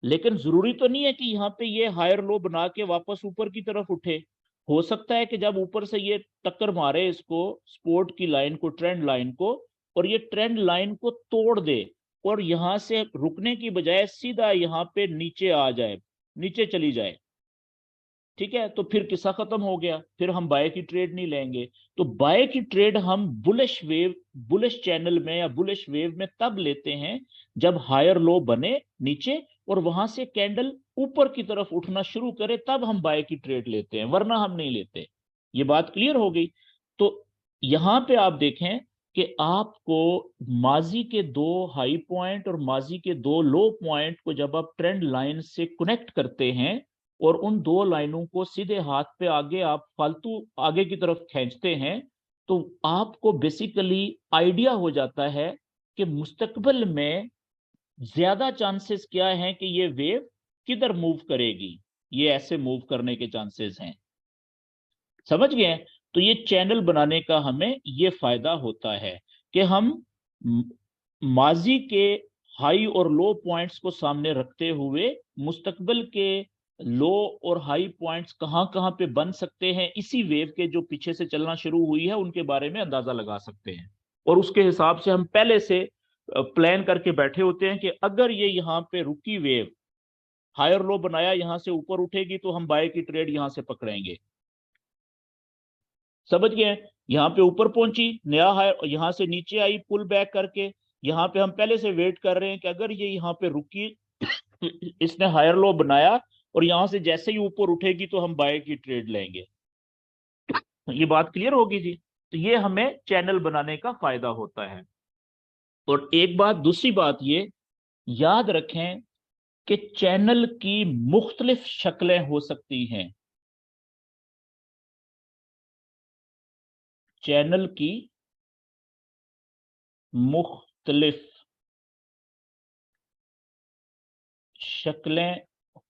लेकिन जरूरी तो नहीं है कि यहाँ पे ये हायर लो बना के वापस ऊपर की तरफ उठे। हो सकता है कि जब ऊपर से ये टक्कर मारे इसको, स्पोर्ट की लाइन को, ट्रेंड लाइन को, और ये ट्रेंड लाइन को तोड़ दे और यहां से रुकने की बजाय सीधा यहाँ पे नीचे आ जाए, नीचे चली जाए, ठीक है, तो फिर किस्सा खत्म हो गया, फिर हम बाय की ट्रेड नहीं लेंगे। तो बाय की ट्रेड हम बुलिश वेव, बुलिश चैनल में या बुलिश वेव में तब लेते हैं जब हायर लो बने नीचे और वहां से कैंडल ऊपर की तरफ उठना शुरू करे, तब हम बाय की ट्रेड लेते हैं, वरना हम नहीं लेते। ये बात क्लियर हो गई। तो यहां पे आप देखें कि आपको माजी के दो हाई पॉइंट और माजी के दो लो पॉइंट को जब आप ट्रेंड लाइन से कनेक्ट करते हैं और उन दो लाइनों को सीधे हाथ पे आगे आप फालतू आगे की तरफ खींचते हैं, तो आपको बेसिकली आइडिया हो जाता है कि मुस्तकबिल में ज्यादा चांसेस क्या हैं कि ये वेव किधर मूव करेगी। ये ऐसे मूव करने के चांसेस हैं। समझ गए? तो ये चैनल बनाने का हमें ये फायदा होता है कि हम म- माजी के हाई और लो पॉइंट्स को सामने रखते हुए मुस्तकबिल के लो और हाई पॉइंट्स कहाँ कहाँ पे बन सकते हैं, इसी वेव के जो पीछे से चलना शुरू हुई है उनके बारे में अंदाजा लगा सकते हैं। और उसके हिसाब से हम पहले से प्लान करके बैठे होते हैं कि अगर ये यहाँ पे रुकी वेव, हायर लो बनाया, यहां से ऊपर उठेगी तो हम बाय की ट्रेड यहां से पकड़ेंगे। समझ गए? यहाँ पे ऊपर पहुंची, नया हायर, यहां से नीचे आई पुल बैक करके, यहाँ पे हम पहले से वेट कर रहे हैं कि अगर ये यहाँ पे रुकी, इसने हायर लो बनाया और यहां से जैसे ही ऊपर उठेगी तो हम बाय की ट्रेड लेंगे। ये बात क्लियर होगी जी? तो ये हमें चैनल बनाने का फायदा होता है। और एक बात, दूसरी बात ये याद रखें कि चैनल की मुख्तलिफ शक्लें हो सकती हैं। चैनल की मुख्तलिफ शक्लें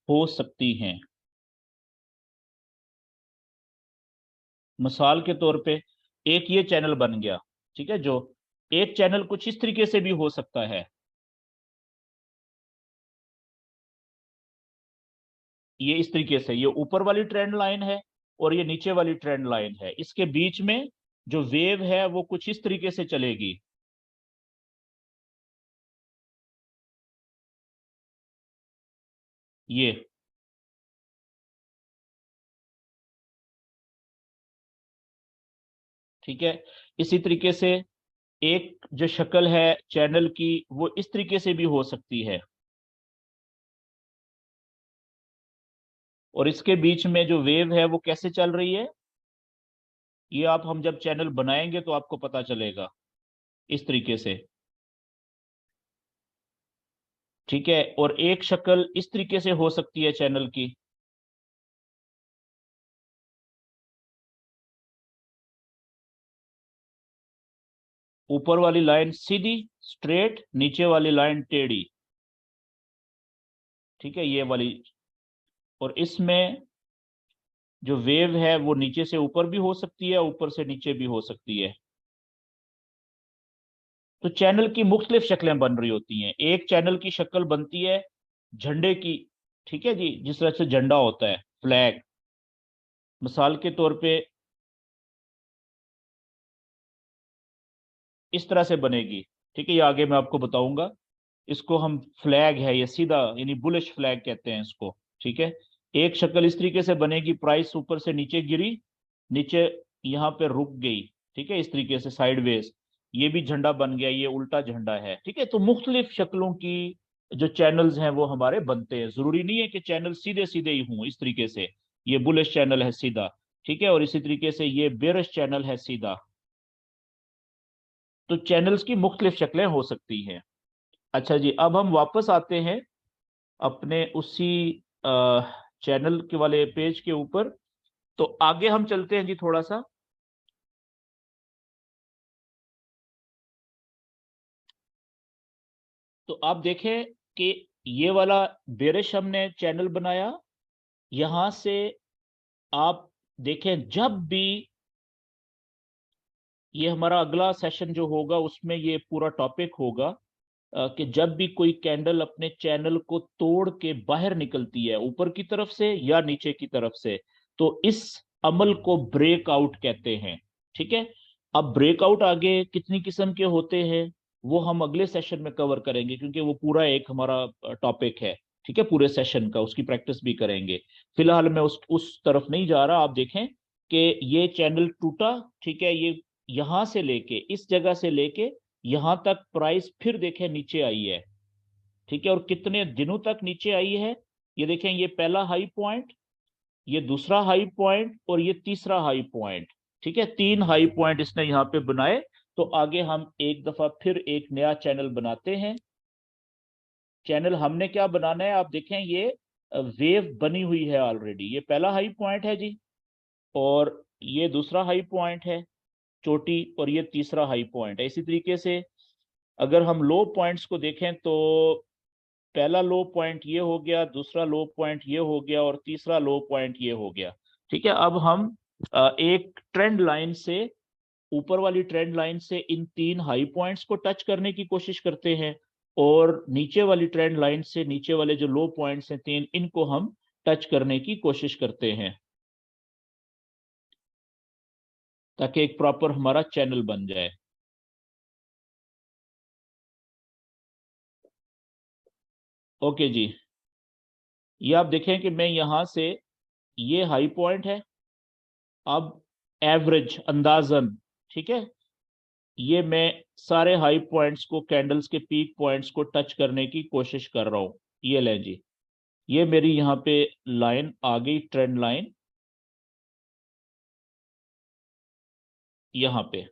हो सकती हैं। मिसाल के तौर पे एक ये चैनल बन गया, ठीक है, जो एक चैनल कुछ इस तरीके से भी हो सकता है। ये इस तरीके से, ये ऊपर वाली ट्रेंड लाइन है और ये नीचे वाली ट्रेंड लाइन है, इसके बीच में जो वेव है वो कुछ इस तरीके से चलेगी। ये ठीक है। इसी तरीके से एक जो शक्ल है चैनल की वो इस तरीके से भी हो सकती है, और इसके बीच में जो वेव है वो कैसे चल रही है, ये आप हम जब चैनल बनाएंगे तो आपको पता चलेगा, इस तरीके से। ठीक है। और एक शक्ल इस तरीके से हो सकती है चैनल की, ऊपर वाली लाइन सीधी स्ट्रेट, नीचे वाली लाइन टेढ़ी। ठीक है, ये वाली। और इसमें जो वेव है वो नीचे से ऊपर भी हो सकती है, ऊपर से नीचे भी हो सकती है। तो चैनल की मुख्तलिफ शक्लें बन रही होती हैं। एक चैनल की शक्ल बनती है झंडे की, ठीक है जी, जिस तरह से झंडा होता है, फ्लैग। मिसाल के तौर पे इस तरह से बनेगी, ठीक है, ये आगे मैं आपको बताऊंगा। इसको हम फ्लैग है, ये सीधा यानी बुलिश फ्लैग कहते हैं इसको। ठीक है। एक शक्ल इस तरीके से बनेगी, प्राइस ऊपर से नीचे गिरी, नीचे यहाँ पे रुक गई, ठीक है, इस तरीके से साइडवेज। ये भी झंडा बन गया, ये उल्टा झंडा है। ठीक है। तो मुख्तलिफ शक्लों की जो चैनल्स हैं वो हमारे बनते हैं। जरूरी नहीं है कि चैनल सीधे सीधे ही हों इस तरीके से। ये बुलिश चैनल है सीधा, ठीक है, और इसी तरीके से ये बेरिश चैनल है सीधा। तो चैनल्स की मुख्तलिफ शक्लें हो सकती हैं। अच्छा जी, अब हम वापस आते हैं अपने उसी चैनल के वाले पेज के ऊपर। तो आगे हम चलते हैं जी थोड़ा सा। तो आप देखें कि ये वाला बेरिश हमने चैनल बनाया, यहां से आप देखें जब भी ये हमारा अगला सेशन जो होगा उसमें ये पूरा टॉपिक होगा, कि जब भी कोई कैंडल अपने चैनल को तोड़ के बाहर निकलती है ऊपर की तरफ से या नीचे की तरफ से, तो इस अमल को ब्रेकआउट कहते हैं। ठीक है। अब ब्रेकआउट आगे कितनी किस्म के होते हैं वो हम अगले सेशन में कवर करेंगे, क्योंकि वो पूरा एक हमारा टॉपिक है। ठीक है, पूरे सेशन का उसकी प्रैक्टिस भी करेंगे। फिलहाल मैं उस तरफ नहीं जा रहा। आप देखें कि ये चैनल टूटा, ठीक है, ये यहां से लेके इस जगह से लेके यहां तक प्राइस फिर देखें नीचे आई है। ठीक है, और कितने दिनों तक नीचे आई है, ये देखें, ये पहला हाई पॉइंट, ये दूसरा हाई पॉइंट और ये तीसरा हाई पॉइंट। ठीक है, तीन हाई पॉइंट इसने यहाँ पे बनाए। तो आगे हम एक दफा फिर एक नया चैनल बनाते हैं। चैनल हमने क्या बनाना है, आप देखें, ये वेव बनी हुई है ऑलरेडी। ये पहला हाई पॉइंट है जी, और ये दूसरा हाई पॉइंट है, चोटी, और ये तीसरा हाई पॉइंट है। इसी तरीके से अगर हम लो पॉइंट्स को देखें तो पहला लो पॉइंट ये हो गया, दूसरा लो पॉइंट ये हो गया और तीसरा लो पॉइंट ये हो गया। ठीक है, अब हम एक ट्रेंड लाइन से, ऊपर वाली ट्रेंड लाइन से इन तीन हाई पॉइंट्स को टच करने की कोशिश करते हैं, और नीचे वाली ट्रेंड लाइन से नीचे वाले जो लो पॉइंट्स हैं तीन, इनको हम टच करने की कोशिश करते हैं, ताकि एक प्रॉपर हमारा चैनल बन जाए। ओके जी, ये आप देखें कि मैं यहां से, ये हाई पॉइंट है, अब एवरेज अंदाजन, ठीक है, ये मैं सारे हाई पॉइंट्स को, कैंडल्स के पीक पॉइंट्स को टच करने की कोशिश कर रहा हूं। ये लें जी, ये मेरी यहाँ पे लाइन आ गई, ट्रेंड लाइन यहाँ पे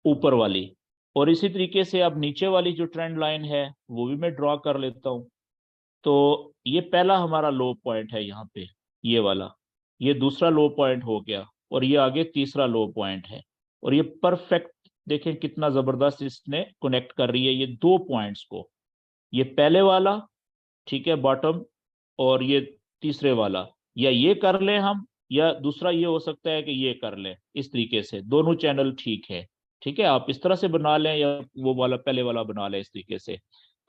ऊपर वाली, और इसी तरीके से अब नीचे वाली जो ट्रेंड लाइन है वो भी मैं ड्रॉ कर लेता हूं। तो ये पहला हमारा लो पॉइंट है यहाँ पे, ये वाला, ये दूसरा लो पॉइंट हो गया, और ये आगे तीसरा लो पॉइंट है, और ये परफेक्ट देखें कितना जबरदस्त इसने कनेक्ट कर रही है ये दो पॉइंट्स को, ये पहले वाला, ठीक है, बॉटम, और ये तीसरे वाला, या ये कर लें हम, या दूसरा ये हो सकता है कि ये कर लें, इस तरीके से दोनों चैनल ठीक है। ठीक है, आप इस तरह से बना लें या वो वाला पहले वाला बना लें इस तरीके से।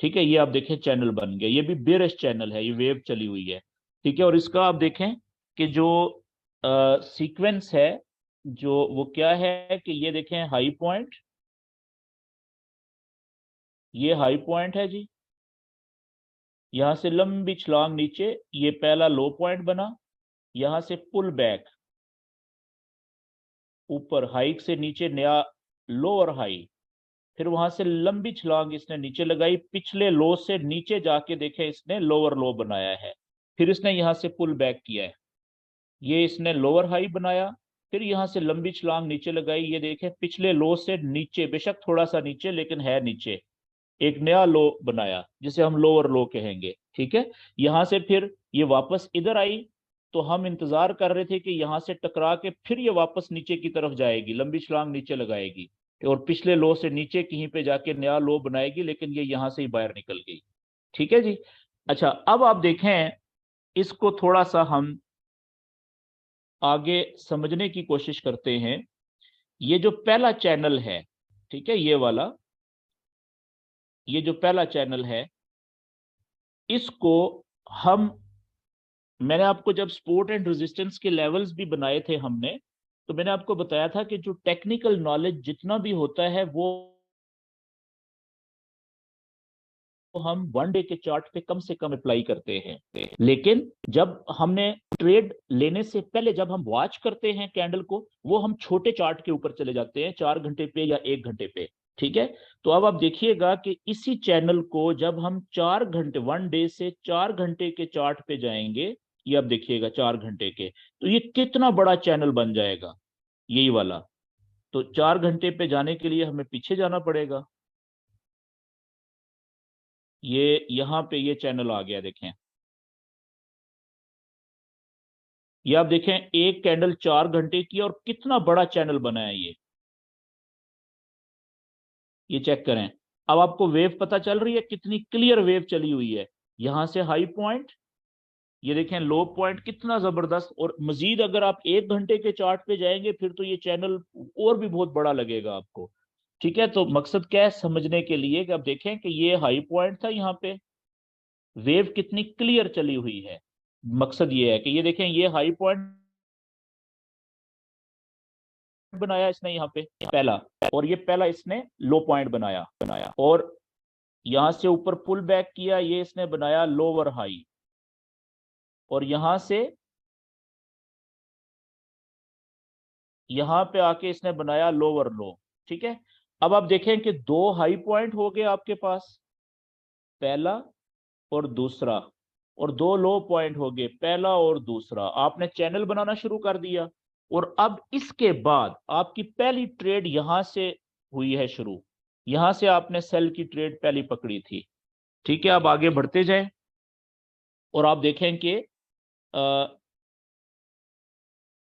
ठीक है, ये आप देखें चैनल बन गया, ये भी बेरिश चैनल है, ये वेव चली हुई है। ठीक है, और इसका आप देखें कि जो सीक्वेंस है, जो वो क्या है कि ये देखें हाई पॉइंट, ये हाई पॉइंट है जी, यहां से लंबी छलांग नीचे, ये पहला लो पॉइंट बना, यहां से पुल बैक ऊपर, हाइक से नीचे नया लो और हाई, फिर वहां से लंबी छलांग इसने नीचे लगाई, पिछले लो से नीचे जाके देखे इसने लोअर लो बनाया है, फिर इसने यहां से पुल बैक किया है, ये इसने लोअर हाई बनाया, फिर यहां से लंबी छलांग नीचे लगाई, ये देखे पिछले लो से नीचे, बेशक थोड़ा सा नीचे लेकिन है नीचे, एक नया लो बनाया जिसे हम लोअर लो कहेंगे। ठीक है, यहां से फिर ये वापस इधर आई, तो हम इंतजार कर रहे थे कि यहां से टकरा के फिर ये वापस नीचे की तरफ जाएगी, लंबी छलांग नीचे लगाएगी, और पिछले लो से नीचे कहीं पे जाके नया लो बनाएगी, लेकिन ये यहां से ही बाहर निकल गई। ठीक है जी। अच्छा, अब आप देखें, इसको थोड़ा सा हम आगे समझने की कोशिश करते हैं। ये जो पहला चैनल है, ठीक है, ये वाला, ये जो पहला चैनल है, इसको हम, मैंने आपको जब सपोर्ट एंड रेजिस्टेंस के लेवल्स भी बनाए थे हमने, तो मैंने आपको बताया था कि जो टेक्निकल नॉलेज जितना भी होता है वो हम वन डे के चार्ट पे कम से कम अप्लाई करते हैं, लेकिन जब हमने ट्रेड लेने से पहले जब हम वॉच करते हैं कैंडल को, वो हम छोटे चार्ट के ऊपर चले जाते हैं, 4 घंटे पे या 1 घंटे पे। ठीक है, तो अब आप देखिएगा कि इसी चैनल को जब हम 4 घंटे, वन डे से 4 घंटे के चार्ट पे जाएंगे, ये आप देखिएगा 4 घंटे के, तो ये कितना बड़ा चैनल बन जाएगा, यही वाला। तो 4 घंटे पे जाने के लिए हमें पीछे जाना पड़ेगा, ये यहाँ पे ये चैनल आ गया, देखें, ये आप देखें एक कैंडल 4 घंटे की, और कितना बड़ा चैनल बना है ये चेक करें। अब आपको वेव पता चल रही है, कितनी क्लियर वेव चली हुई है, यहां से हाई पॉइंट, ये देखें लो पॉइंट, कितना जबरदस्त, और मजीद अगर आप 1 घंटे के चार्ट पे जाएंगे फिर तो ये चैनल और भी बहुत बड़ा लगेगा आपको। ठीक है, तो मकसद क्या है समझने के लिए कि आप देखें कि ये हाई पॉइंट था, यहाँ पे वेव कितनी क्लियर चली हुई है। मकसद ये है कि ये देखें, ये हाई पॉइंट बनाया इसने यहाँ पे पहला, और ये पहला इसने लो पॉइंट बनाया बनाया और यहां से ऊपर पुल बैक किया, ये इसने बनाया लोअर हाई, और यहां से यहां पे आके इसने बनाया लोअर लो। ठीक है, अब आप देखें कि दो हाई पॉइंट हो गए आपके पास, पहला और दूसरा, और दो लो पॉइंट हो गए, पहला और दूसरा, आपने चैनल बनाना शुरू कर दिया, और अब इसके बाद आपकी पहली ट्रेड यहां से हुई है शुरू, यहां से आपने सेल की ट्रेड पहली पकड़ी थी। ठीक है, अब आगे बढ़ते जाएं, और आप देखें कि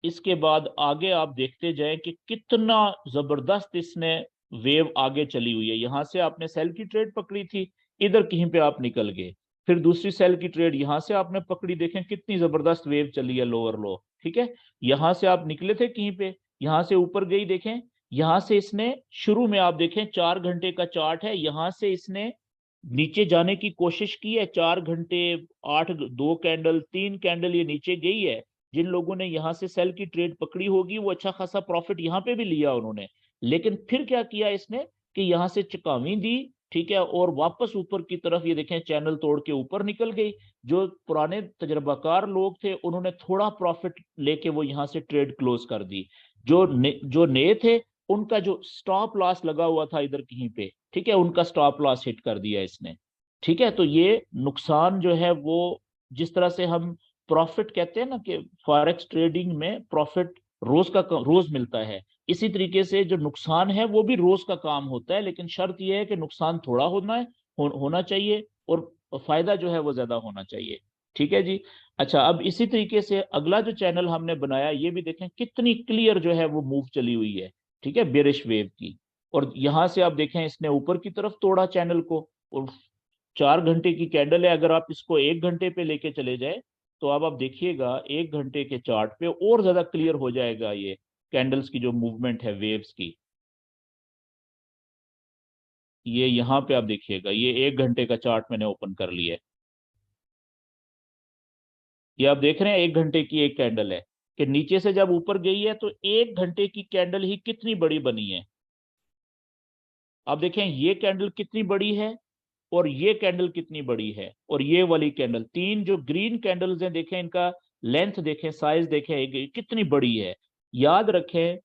इसके बाद आगे आप देखते जाएं कि कितना जबरदस्त इसने वेव आगे चली हुई है, यहां से आपने सेल की ट्रेड पकड़ी थी, इधर कहीं पे आप निकल गए। फिर दूसरी सेल की ट्रेड यहां से आपने पकड़ी, देखें कितनी जबरदस्त वेव चली है, लोअर लो, ठीक है। यहां से आप निकले थे कहीं पे, यहां से ऊपर गई, देखें यहां से इसने शुरू में, आप देखें 4 घंटे का चार्ट है, यहां से इसने नीचे जाने की कोशिश की है, 4 घंटे, 2 कैंडल, 3 कैंडल ये नीचे गई है। जिन लोगों ने यहां से सेल की ट्रेड पकड़ी होगी वो अच्छा खासा प्रॉफिट यहां पे भी लिया उन्होंने। लेकिन फिर क्या किया इसने कि यहां से चुकावी दी, ठीक है, और वापस ऊपर की तरफ ये देखें चैनल तोड़ के ऊपर निकल गई। जो पुराने तजर्बाकार लोग थे उन्होंने थोड़ा प्रॉफिट लेके वो यहां से ट्रेड क्लोज कर दी। जो नए थे उनका जो स्टॉप लॉस लगा हुआ था इधर कहीं पे, ठीक है, उनका स्टॉप लॉस हिट कर दिया इसने। ठीक है, तो ये नुकसान जो है वो, जिस तरह से हम प्रॉफिट कहते हैं ना कि फॉरेक्स ट्रेडिंग में प्रॉफिट रोज मिलता है, इसी तरीके से जो नुकसान है वो भी रोज का काम होता है, लेकिन शर्त यह है कि नुकसान थोड़ा होना चाहिए, और फायदा जो है वो ज्यादा होना चाहिए। ठीक है जी। अच्छा, अब इसी तरीके से अगला जो चैनल हमने बनाया, ये भी देखें कितनी क्लियर जो है वो मूव चली हुई है, ठीक है, बेरिश वेव की। और यहां से आप देखें इसने ऊपर की तरफ तोड़ा चैनल को, और 4 घंटे की कैंडल है, अगर आप इसको 1 घंटे पे लेके चले जाए तो अब आप देखिएगा 1 घंटे के चार्ट पे और ज्यादा क्लियर हो जाएगा ये कैंडल्स की जो मूवमेंट है वेव्स की। ये यहाँ पे आप देखिएगा, ये 1 घंटे का चार्ट मैंने ओपन कर लिया है। ये आप देख रहे हैं 1 घंटे की एक कैंडल है कि नीचे से जब ऊपर गई है तो 1 घंटे की कैंडल ही कितनी बड़ी बनी है। आप देखें ये कैंडल कितनी बड़ी है, और ये कैंडल कितनी बड़ी है, और ये वाली कैंडल, तीन जो ग्रीन कैंडल्स हैं देखें इनका लेंथ देखें, साइज देखें, कितनी बड़ी है। याद रखें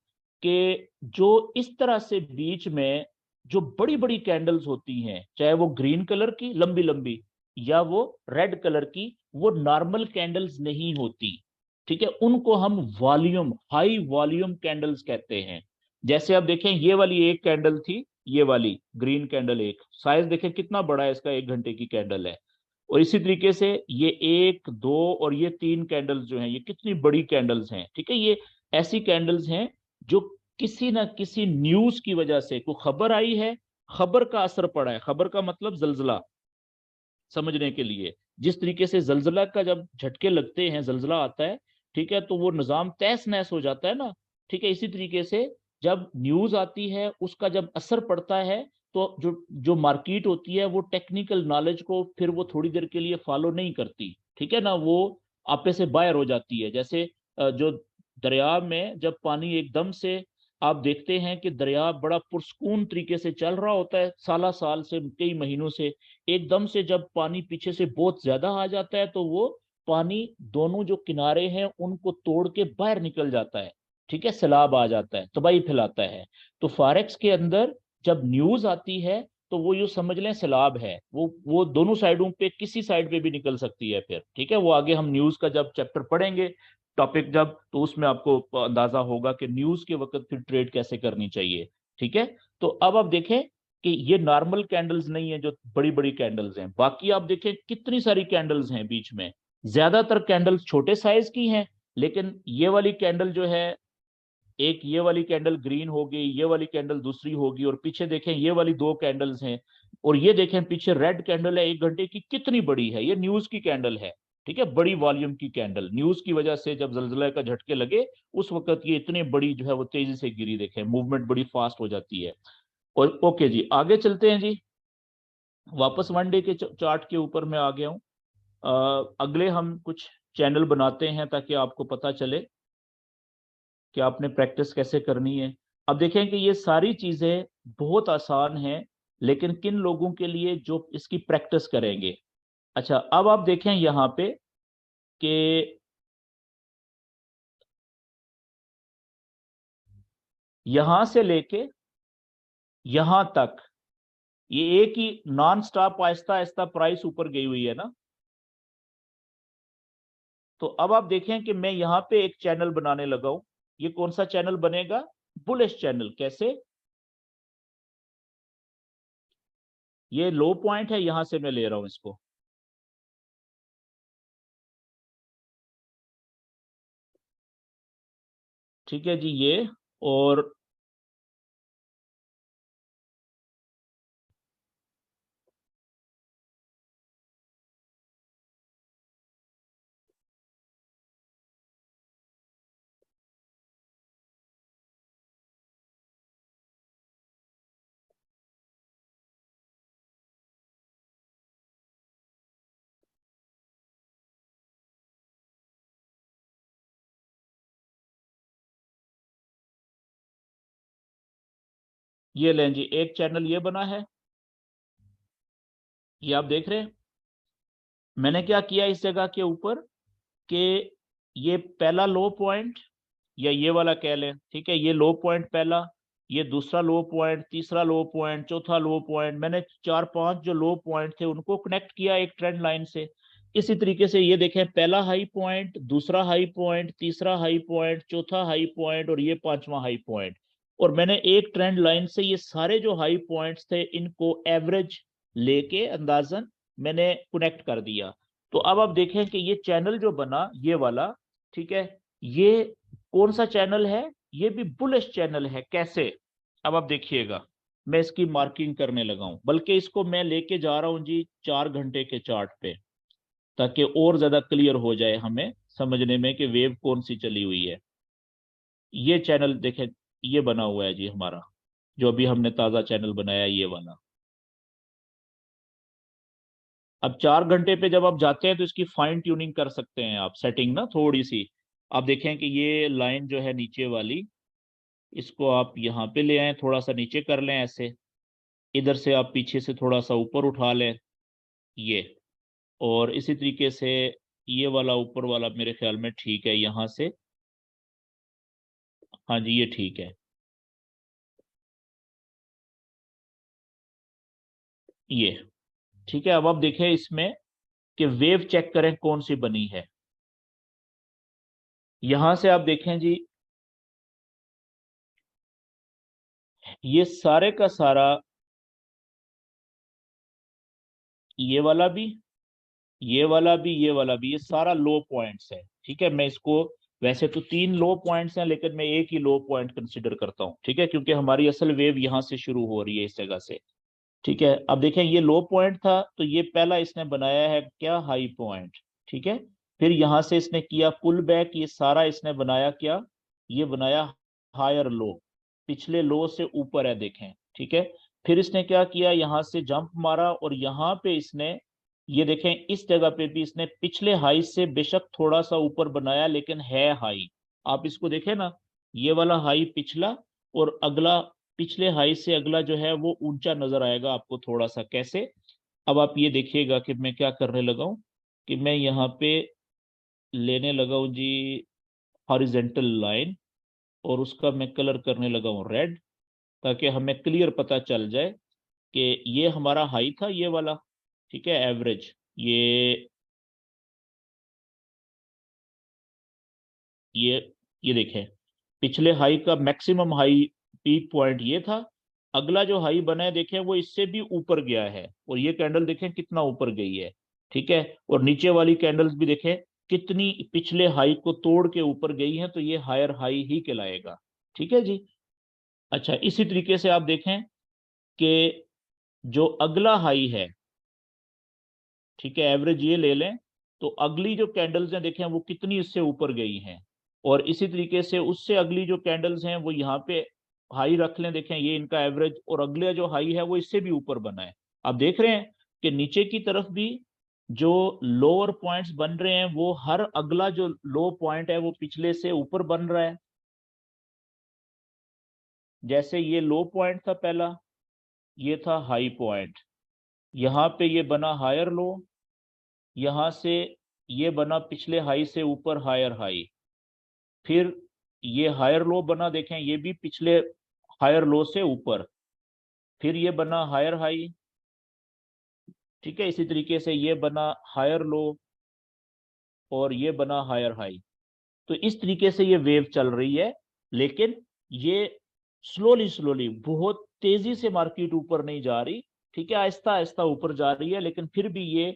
कि जो इस तरह से बीच में जो बड़ी बड़ी कैंडल्स होती हैं, चाहे वो ग्रीन कलर की लंबी लंबी या वो रेड कलर की, वो नॉर्मल कैंडल्स नहीं होती। ठीक है, उनको हम वॉल्यूम, हाई वॉल्यूम कैंडल्स कहते हैं। जैसे आप देखें ये वाली एक कैंडल थी, ये वाली ग्रीन कैंडल, एक साइज देखें कितना बड़ा है इसका, 1 घंटे की कैंडल है। और इसी तरीके से ये 1, 2 और ये 3 कैंडल्स जो हैं, ये कितनी बड़ी कैंडल्स हैं। ठीक है, ये ऐसी कैंडल्स हैं जो किसी ना किसी न्यूज की वजह से, कोई खबर आई है, खबर का असर पड़ा है, खबर का मतलब जलजला, समझने के लिए जिस तरीके से जलजला का जब झटके लगते हैं, जलजला आता है, ठीक है, तो वो निजाम तहस नहस हो जाता है ना। ठीक है, इसी तरीके से जब न्यूज आती है उसका जब असर पड़ता है, तो जो जो मार्केट होती है वो टेक्निकल नॉलेज को फिर वो थोड़ी देर के लिए फॉलो नहीं करती, ठीक है ना, वो आपे से बाहर हो जाती है। जैसे जो दरिया में जब पानी एकदम से, आप देखते हैं कि दरिया बड़ा पुरस्कून तरीके से चल रहा होता है, साला साल से, कई महीनों से, एकदम से जब पानी पीछे से बहुत ज्यादा आ जाता है तो वो पानी दोनों जो किनारे हैं उनको तोड़ के बाहर निकल जाता है। ठीक है, सैलाब आ जाता है, तबाही फैलाता है। तो फॉरेक्स के अंदर जब न्यूज आती है तो वो यूं समझ लें सैलाब है, वो दोनों साइडों पे किसी साइड पे भी निकल सकती है फिर। ठीक है, वो आगे हम न्यूज का जब चैप्टर पढ़ेंगे, टॉपिक जब, तो उसमें आपको अंदाजा होगा कि न्यूज के वक्त फिर ट्रेड कैसे करनी चाहिए। ठीक है, तो अब आप देखें कि ये नॉर्मल कैंडल्स नहीं है जो बड़ी बड़ी कैंडल्स हैं, बाकी आप देखें कितनी सारी कैंडल्स हैं बीच में। ज्यादातर कैंडल्स छोटे साइज की हैं, लेकिन ये वाली कैंडल जो है, एक ये वाली कैंडल ग्रीन होगी, ये वाली कैंडल दूसरी होगी, और पीछे देखें ये वाली 2 कैंडल्स हैं, और ये देखें पीछे रेड कैंडल है 1 घंटे की, कितनी बड़ी है, ये न्यूज की कैंडल है। ठीक है, बड़ी वॉल्यूम की कैंडल, न्यूज की वजह से जब जलजला का झटके लगे उस वक्त ये इतनी बड़ी जो है वो तेजी से गिरी, देखें मूवमेंट बड़ी फास्ट हो जाती है। और ओके जी, आगे चलते हैं जी। वापस 1 डे के चार्ट के ऊपर मैं आ गया हूँ। अगले हम कुछ चैनल बनाते हैं ताकि आपको पता चले कि आपने प्रैक्टिस कैसे करनी है। अब देखें कि ये सारी चीजें बहुत आसान हैं, लेकिन किन लोगों के लिए जो इसकी प्रैक्टिस करेंगे। अच्छा, अब आप देखें यहाँ पे कि यहां से लेके यहां तक ये एक ही non stop Aahista Aahista price ऊपर गई हुई है ना। तो अब आप देखें कि मैं यहाँ पे एक चैनल बनाने लगा हूं। ये कौन सा चैनल बनेगा? Bullish channel. कैसे? ये लो पॉइंट है, यहां से मैं ले रहा हूं इसको। ठीक है जी, ये, और ये लें जी, एक चैनल ये बना है, ये आप देख रहे हैं। मैंने क्या किया इस जगह के ऊपर कि ये पहला लो पॉइंट, या ये वाला कह लें, ठीक है, ये लो पॉइंट पहला, ये दूसरा लो पॉइंट, तीसरा लो पॉइंट, चौथा लो पॉइंट, मैंने चार पांच जो लो पॉइंट थे उनको कनेक्ट किया एक ट्रेंड लाइन से। इसी तरीके से ये देखें, पहला हाई पॉइंट, दूसरा हाई पॉइंट, तीसरा हाई पॉइंट, चौथा हाई पॉइंट और ये पांचवा हाई पॉइंट। और मैंने एक ट्रेंड लाइन से ये सारे जो हाई पॉइंट्स थे इनको एवरेज लेके अंदाजन मैंने कनेक्ट कर दिया। तो अब आप देखें कि ये चैनल जो बना ये वाला, ठीक है, ये कौन सा चैनल है? ये भी बुलिश चैनल है। कैसे? अब आप देखिएगा, मैं इसकी मार्किंग करने लगा हूं, बल्कि इसको मैं लेके जा रहा हूं जी 4 घंटे के चार्ट पे, ताकि और ज्यादा क्लियर हो जाए हमें समझने में कि वेव कौन सी चली हुई है। ये चैनल देखें, ये बना हुआ है जी हमारा, जो अभी हमने ताजा चैनल बनाया, ये वाला। अब 4 घंटे पे जब आप जाते हैं तो इसकी फाइन ट्यूनिंग कर सकते हैं आप, सेटिंग ना थोड़ी सी। आप देखें कि ये लाइन जो है नीचे वाली, इसको आप यहाँ पे ले आए, थोड़ा सा नीचे कर लें ऐसे, इधर से आप पीछे से थोड़ा सा ऊपर उठा लें ये, और इसी तरीके से ये वाला ऊपर वाला मेरे ख्याल में ठीक है यहाँ से। हाँ जी, ये ठीक है। ये ठीक है। अब आप देखें इसमें कि वेव चेक करें कौन सी बनी है। यहां से आप देखें जी, ये सारे का सारा, ये वाला भी, ये वाला भी, ये वाला भी, ये सारा लो पॉइंट्स है। ठीक है, मैं इसको, वैसे तो 3 लो पॉइंट्स हैं लेकिन मैं एक ही लो पॉइंट कंसिडर करता हूँ, ठीक है, क्योंकि हमारी असल वेव यहां से शुरू हो रही है इस जगह से। ठीक है, अब देखें ये लो पॉइंट था तो ये पहला इसने बनाया है क्या, हाई पॉइंट। ठीक है, फिर यहां से इसने किया पुल बैक, ये सारा इसने बनाया क्या, ये बनाया हायर लो, पिछले लो से ऊपर है देखें। ठीक है, फिर इसने क्या किया, यहां से जंप मारा और यहां पे इसने, ये देखें इस जगह पे भी इसने पिछले हाई से बेशक थोड़ा सा ऊपर बनाया लेकिन है हाई। आप इसको देखें ना, ये वाला हाई पिछला, और अगला पिछले हाई से अगला जो है वो ऊंचा नजर आएगा आपको थोड़ा सा। कैसे? अब आप ये देखिएगा कि मैं क्या करने लगा हूं, कि मैं यहाँ पे लेने लगा हूं जी हॉरिजेंटल लाइन, और उसका मैं कलर करने लगा हूं रेड, ताकि हमें क्लियर पता चल जाए कि ये हमारा हाई था ये वाला, ठीक है, एवरेज। ये ये देखें, पिछले हाई का मैक्सिमम हाई पीक पॉइंट ये था। अगला जो हाई बना है देखें वो इससे भी ऊपर गया है, और ये कैंडल देखें कितना ऊपर गई है। ठीक है, और नीचे वाली कैंडल्स भी देखें कितनी पिछले हाई को तोड़ के ऊपर गई हैं, तो ये हायर हाई ही कहलाएगा। ठीक है जी। अच्छा, इसी तरीके से आप देखें कि जो अगला हाई है, ठीक है, एवरेज ये ले लें, तो अगली जो कैंडल्स हैं देखें वो कितनी इससे ऊपर गई हैं, और इसी तरीके से उससे अगली जो कैंडल्स हैं वो यहाँ पे हाई रख लें, देखें ये इनका एवरेज, और अगले जो हाई है वो इससे भी ऊपर बना है। आप देख रहे हैं कि नीचे की तरफ भी जो लोअर पॉइंट्स बन रहे हैं वो हर अगला जो लो पॉइंट है वो पिछले से ऊपर बन रहा है। जैसे ये लो पॉइंट था पहला, ये था हाई पॉइंट, यहाँ पे ये बना हायर लो, यहां से ये बना पिछले हाई से ऊपर हायर हाई, फिर ये हायर लो बना, देखें ये भी पिछले हायर लो से ऊपर, फिर ये बना हायर हाई। ठीक है, इसी तरीके से ये बना हायर लो और ये बना हायर हाई। तो इस तरीके से ये वेव चल रही है, लेकिन ये स्लोली स्लोली, बहुत तेजी से मार्केट ऊपर नहीं जा रही। ठीक है, आहिस्ता आहिस्ता ऊपर जा रही है, लेकिन फिर भी ये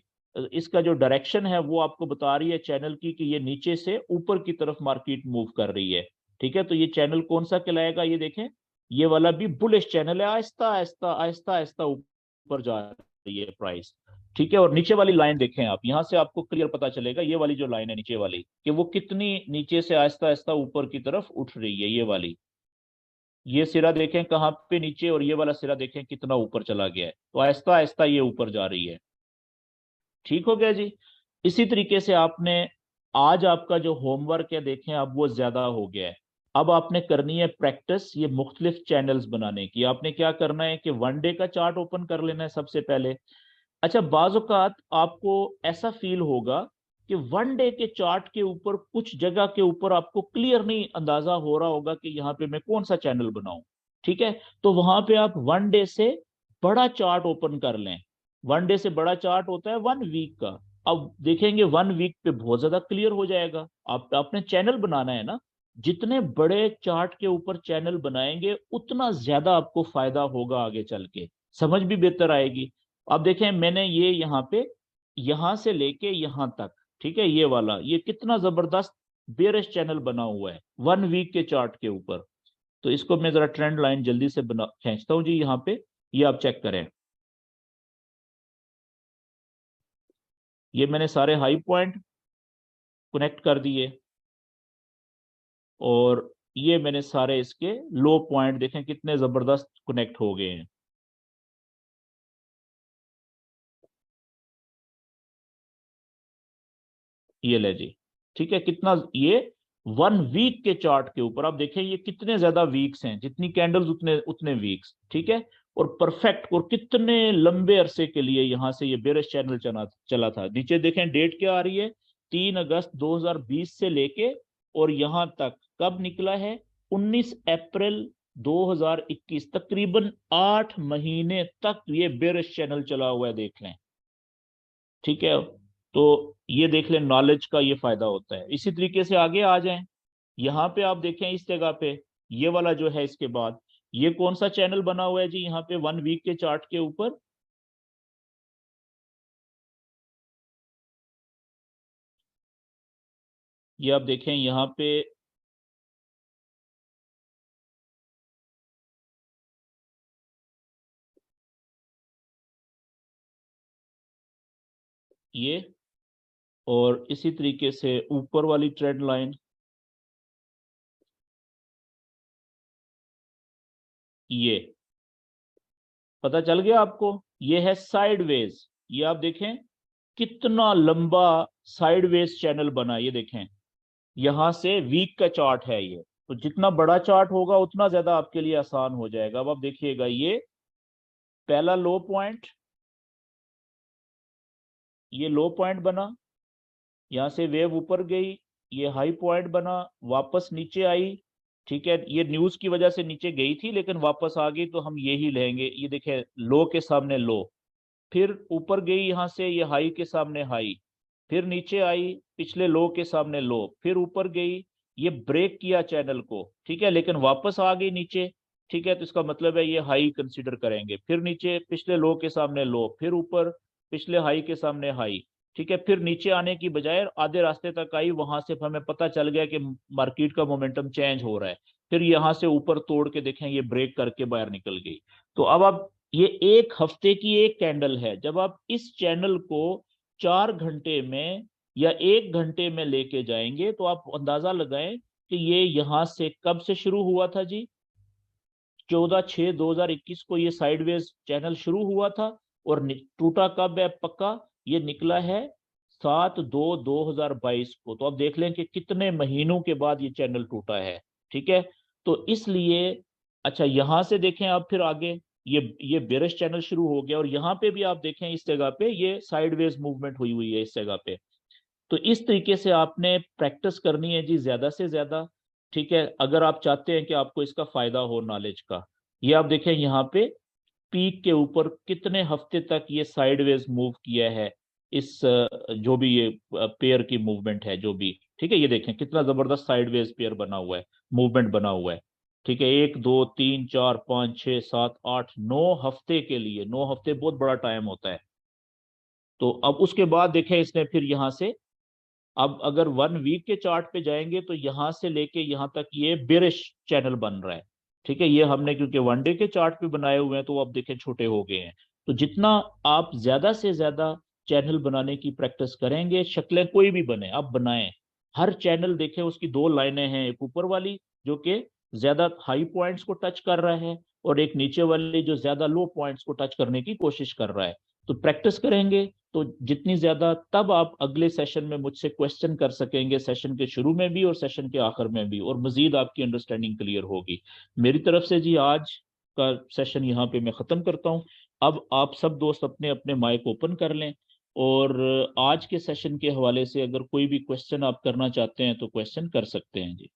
इसका जो डायरेक्शन है वो आपको बता रही है चैनल की कि ये नीचे से ऊपर की तरफ मार्केट मूव कर रही है। ठीक है, तो ये चैनल कौन सा कहलाएगा, ये देखें, ये वाला भी बुलिश चैनल है, आहिस्ता आहिस्ता आहिस्ता आहिस्ता ऊपर जा रही है प्राइस। ठीक है, और नीचे वाली लाइन देखें आप, यहां से आपको क्लियर पता चलेगा, ये वाली जो लाइन है नीचे वाली, कि वो कितनी नीचे से आहिस्ता आहिस्ता ऊपर की तरफ उठ रही है। ये वाली, ये सिरा देखें कहाँ पे नीचे, और ये वाला सिरा देखें कितना ऊपर चला गया है, तो आहिस्ता आहिस्ता ये ऊपर जा रही है। ठीक हो गया जी। इसी तरीके से आपने, आज आपका जो होमवर्क है देखें अब वो ज्यादा हो गया है। अब आपने करनी है प्रैक्टिस ये मुख्तलिफ चैनल्स बनाने की। आपने क्या करना है कि वन डे का चार्ट ओपन कर लेना है सबसे पहले। अच्छा, बाज़ औक़ात आपको ऐसा फील होगा कि वन डे के चार्ट के ऊपर कुछ जगह के ऊपर आपको क्लियर नहीं अंदाजा हो रहा होगा कि यहाँ पे मैं कौन सा चैनल बनाऊं। ठीक है, तो वहां पे आप वन डे से बड़ा चार्ट ओपन कर लें। वन डे से बड़ा चार्ट होता है वन वीक का। अब देखेंगे वन वीक पे बहुत ज्यादा क्लियर हो जाएगा। आप आपने चैनल बनाना है ना, जितने बड़े चार्ट के ऊपर चैनल बनाएंगे उतना ज्यादा आपको फायदा होगा आगे चल के, समझ भी बेहतर आएगी। अब देखें मैंने ये यहाँ पे यहां से लेके यहां तक, ठीक है, ये वाला ये कितना जबरदस्त बेयरिश चैनल बना हुआ है वन वीक के चार्ट के ऊपर। तो इसको मैं जरा ट्रेंड लाइन जल्दी से बना खींचता हूं जी यहाँ पे, ये आप चेक करें। ये मैंने सारे हाई पॉइंट कनेक्ट कर दिए और ये मैंने सारे इसके लो पॉइंट देखें कितने जबरदस्त कनेक्ट हो गए हैं। ये ले जी, ठीक है, कितना ये वन वीक के चार्ट के ऊपर आप देखें ये कितने ज्यादा वीक्स हैं, जितनी कैंडल्स उतने उतने वीक्स, ठीक है। और परफेक्ट, और कितने लंबे अरसे के लिए यहां से ये बेरिश चैनल चला चला था। नीचे देखें डेट क्या आ रही है, 3 अगस्त 2020 से लेके और यहां तक कब निकला है, 19 अप्रैल 2021, तकरीबन 8 महीने तक ये बेरिश चैनल चला हुआ है, देख लें। ठीक है, तो ये देख लें नॉलेज का ये फायदा होता है। इसी तरीके से आगे आ जाएं, यहाँ पे आप देखें इस जगह पे ये वाला जो है, इसके बाद ये कौन सा चैनल बना हुआ है जी यहाँ पे वन वीक के चार्ट के ऊपर, ये आप देखें यहाँ पे ये, और इसी तरीके से ऊपर वाली ट्रेंड लाइन ये, पता चल गया आपको। ये है साइडवेज, ये आप देखें कितना लंबा साइडवेज चैनल बना, ये देखें यहां से वीक का चार्ट है ये। तो जितना बड़ा चार्ट होगा उतना ज्यादा आपके लिए आसान हो जाएगा। अब आप देखिएगा ये पहला लो पॉइंट, ये लो पॉइंट बना, यहां से वेव ऊपर गई, ये हाई पॉइंट बना, वापस नीचे आई। ठीक है, ये न्यूज की वजह से नीचे गई थी लेकिन वापस आ गई, तो हम ये ही लेंगे। ये देखें लो के सामने लो, फिर ऊपर गई यहाँ से, ये हाई के सामने हाई, फिर नीचे आई पिछले लो के सामने लो, फिर ऊपर गई, ये ब्रेक किया चैनल को, ठीक है, लेकिन वापस आ गई नीचे। ठीक है, तो इसका मतलब है ये हाई कंसीडर करेंगे। फिर नीचे पिछले लो के सामने लो, फिर ऊपर पिछले हाई के सामने हाई। ठीक है, फिर नीचे आने की बजाय आधे रास्ते तक आई, वहां से हमें पता चल गया कि मार्केट का मोमेंटम चेंज हो रहा है। फिर यहाँ से ऊपर तोड़ के देखें ये ब्रेक करके बाहर निकल गई। तो अब आप ये एक हफ्ते की एक कैंडल है, जब आप इस चैनल को 4 घंटे में या 1 घंटे में लेके जाएंगे तो आप अंदाजा लगाएं कि ये यहां से कब से शुरू हुआ था जी, 14/6/2021 को ये साइडवेज चैनल शुरू हुआ था। और टूटा कब है पक्का, ये निकला है 7/2/2022 को। तो आप देख लें कि कितने महीनों के बाद ये चैनल टूटा है। ठीक है, तो इसलिए अच्छा यहां से देखें अब फिर आगे ये बेरिश चैनल शुरू हो गया, और यहाँ पे भी आप देखें इस जगह पे ये साइडवेज मूवमेंट हुई हुई है इस जगह पे। तो इस तरीके से आपने प्रैक्टिस करनी है जी ज्यादा से ज्यादा। ठीक है, अगर आप चाहते हैं कि आपको इसका फायदा हो नॉलेज का। ये आप देखें यहाँ पे पीक के ऊपर कितने हफ्ते तक ये साइडवेज मूव किया है, इस जो भी ये पेयर की मूवमेंट है जो भी। ठीक है, ये देखें कितना जबरदस्त साइडवेज पेयर बना हुआ है, मूवमेंट बना हुआ है। ठीक है, 1 2 3 4 5 6 7 8 9 हफ्ते के लिए, 9 हफ्ते बहुत बड़ा टाइम होता है। तो अब उसके बाद देखें इसने फिर यहाँ से, अब अगर वन वीक के चार्ट पे जाएंगे तो यहां से लेके यहां तक ये बेरिश चैनल बन रहा है। ठीक है, ये हमने क्योंकि वन डे के चार्ट पे बनाए हुए हैं तो अब देखें छोटे हो गए हैं। तो जितना आप ज्यादा से ज्यादा चैनल बनाने की प्रैक्टिस करेंगे, शक्लें कोई भी बने आप बनाएं, हर चैनल देखें उसकी दो लाइनें हैं, एक ऊपर वाली जो कि ज्यादा हाई पॉइंट्स को टच कर रहा है, और एक नीचे वाली जो ज्यादा लो पॉइंट्स को टच करने की कोशिश कर रहा है। तो प्रैक्टिस करेंगे तो जितनी ज्यादा, तब आप अगले सेशन में मुझसे क्वेश्चन कर सकेंगे, सेशन के शुरू में भी और सेशन के आखिर में भी, और मजीद आपकी अंडरस्टैंडिंग क्लियर होगी। मेरी तरफ से जी आज का सेशन यहाँ पे मैं ख़त्म करता हूँ। अब आप सब दोस्त अपने अपने माइक ओपन कर लें, और आज के सेशन के हवाले से अगर कोई भी क्वेश्चन आप करना चाहते हैं तो क्वेश्चन कर सकते हैं जी।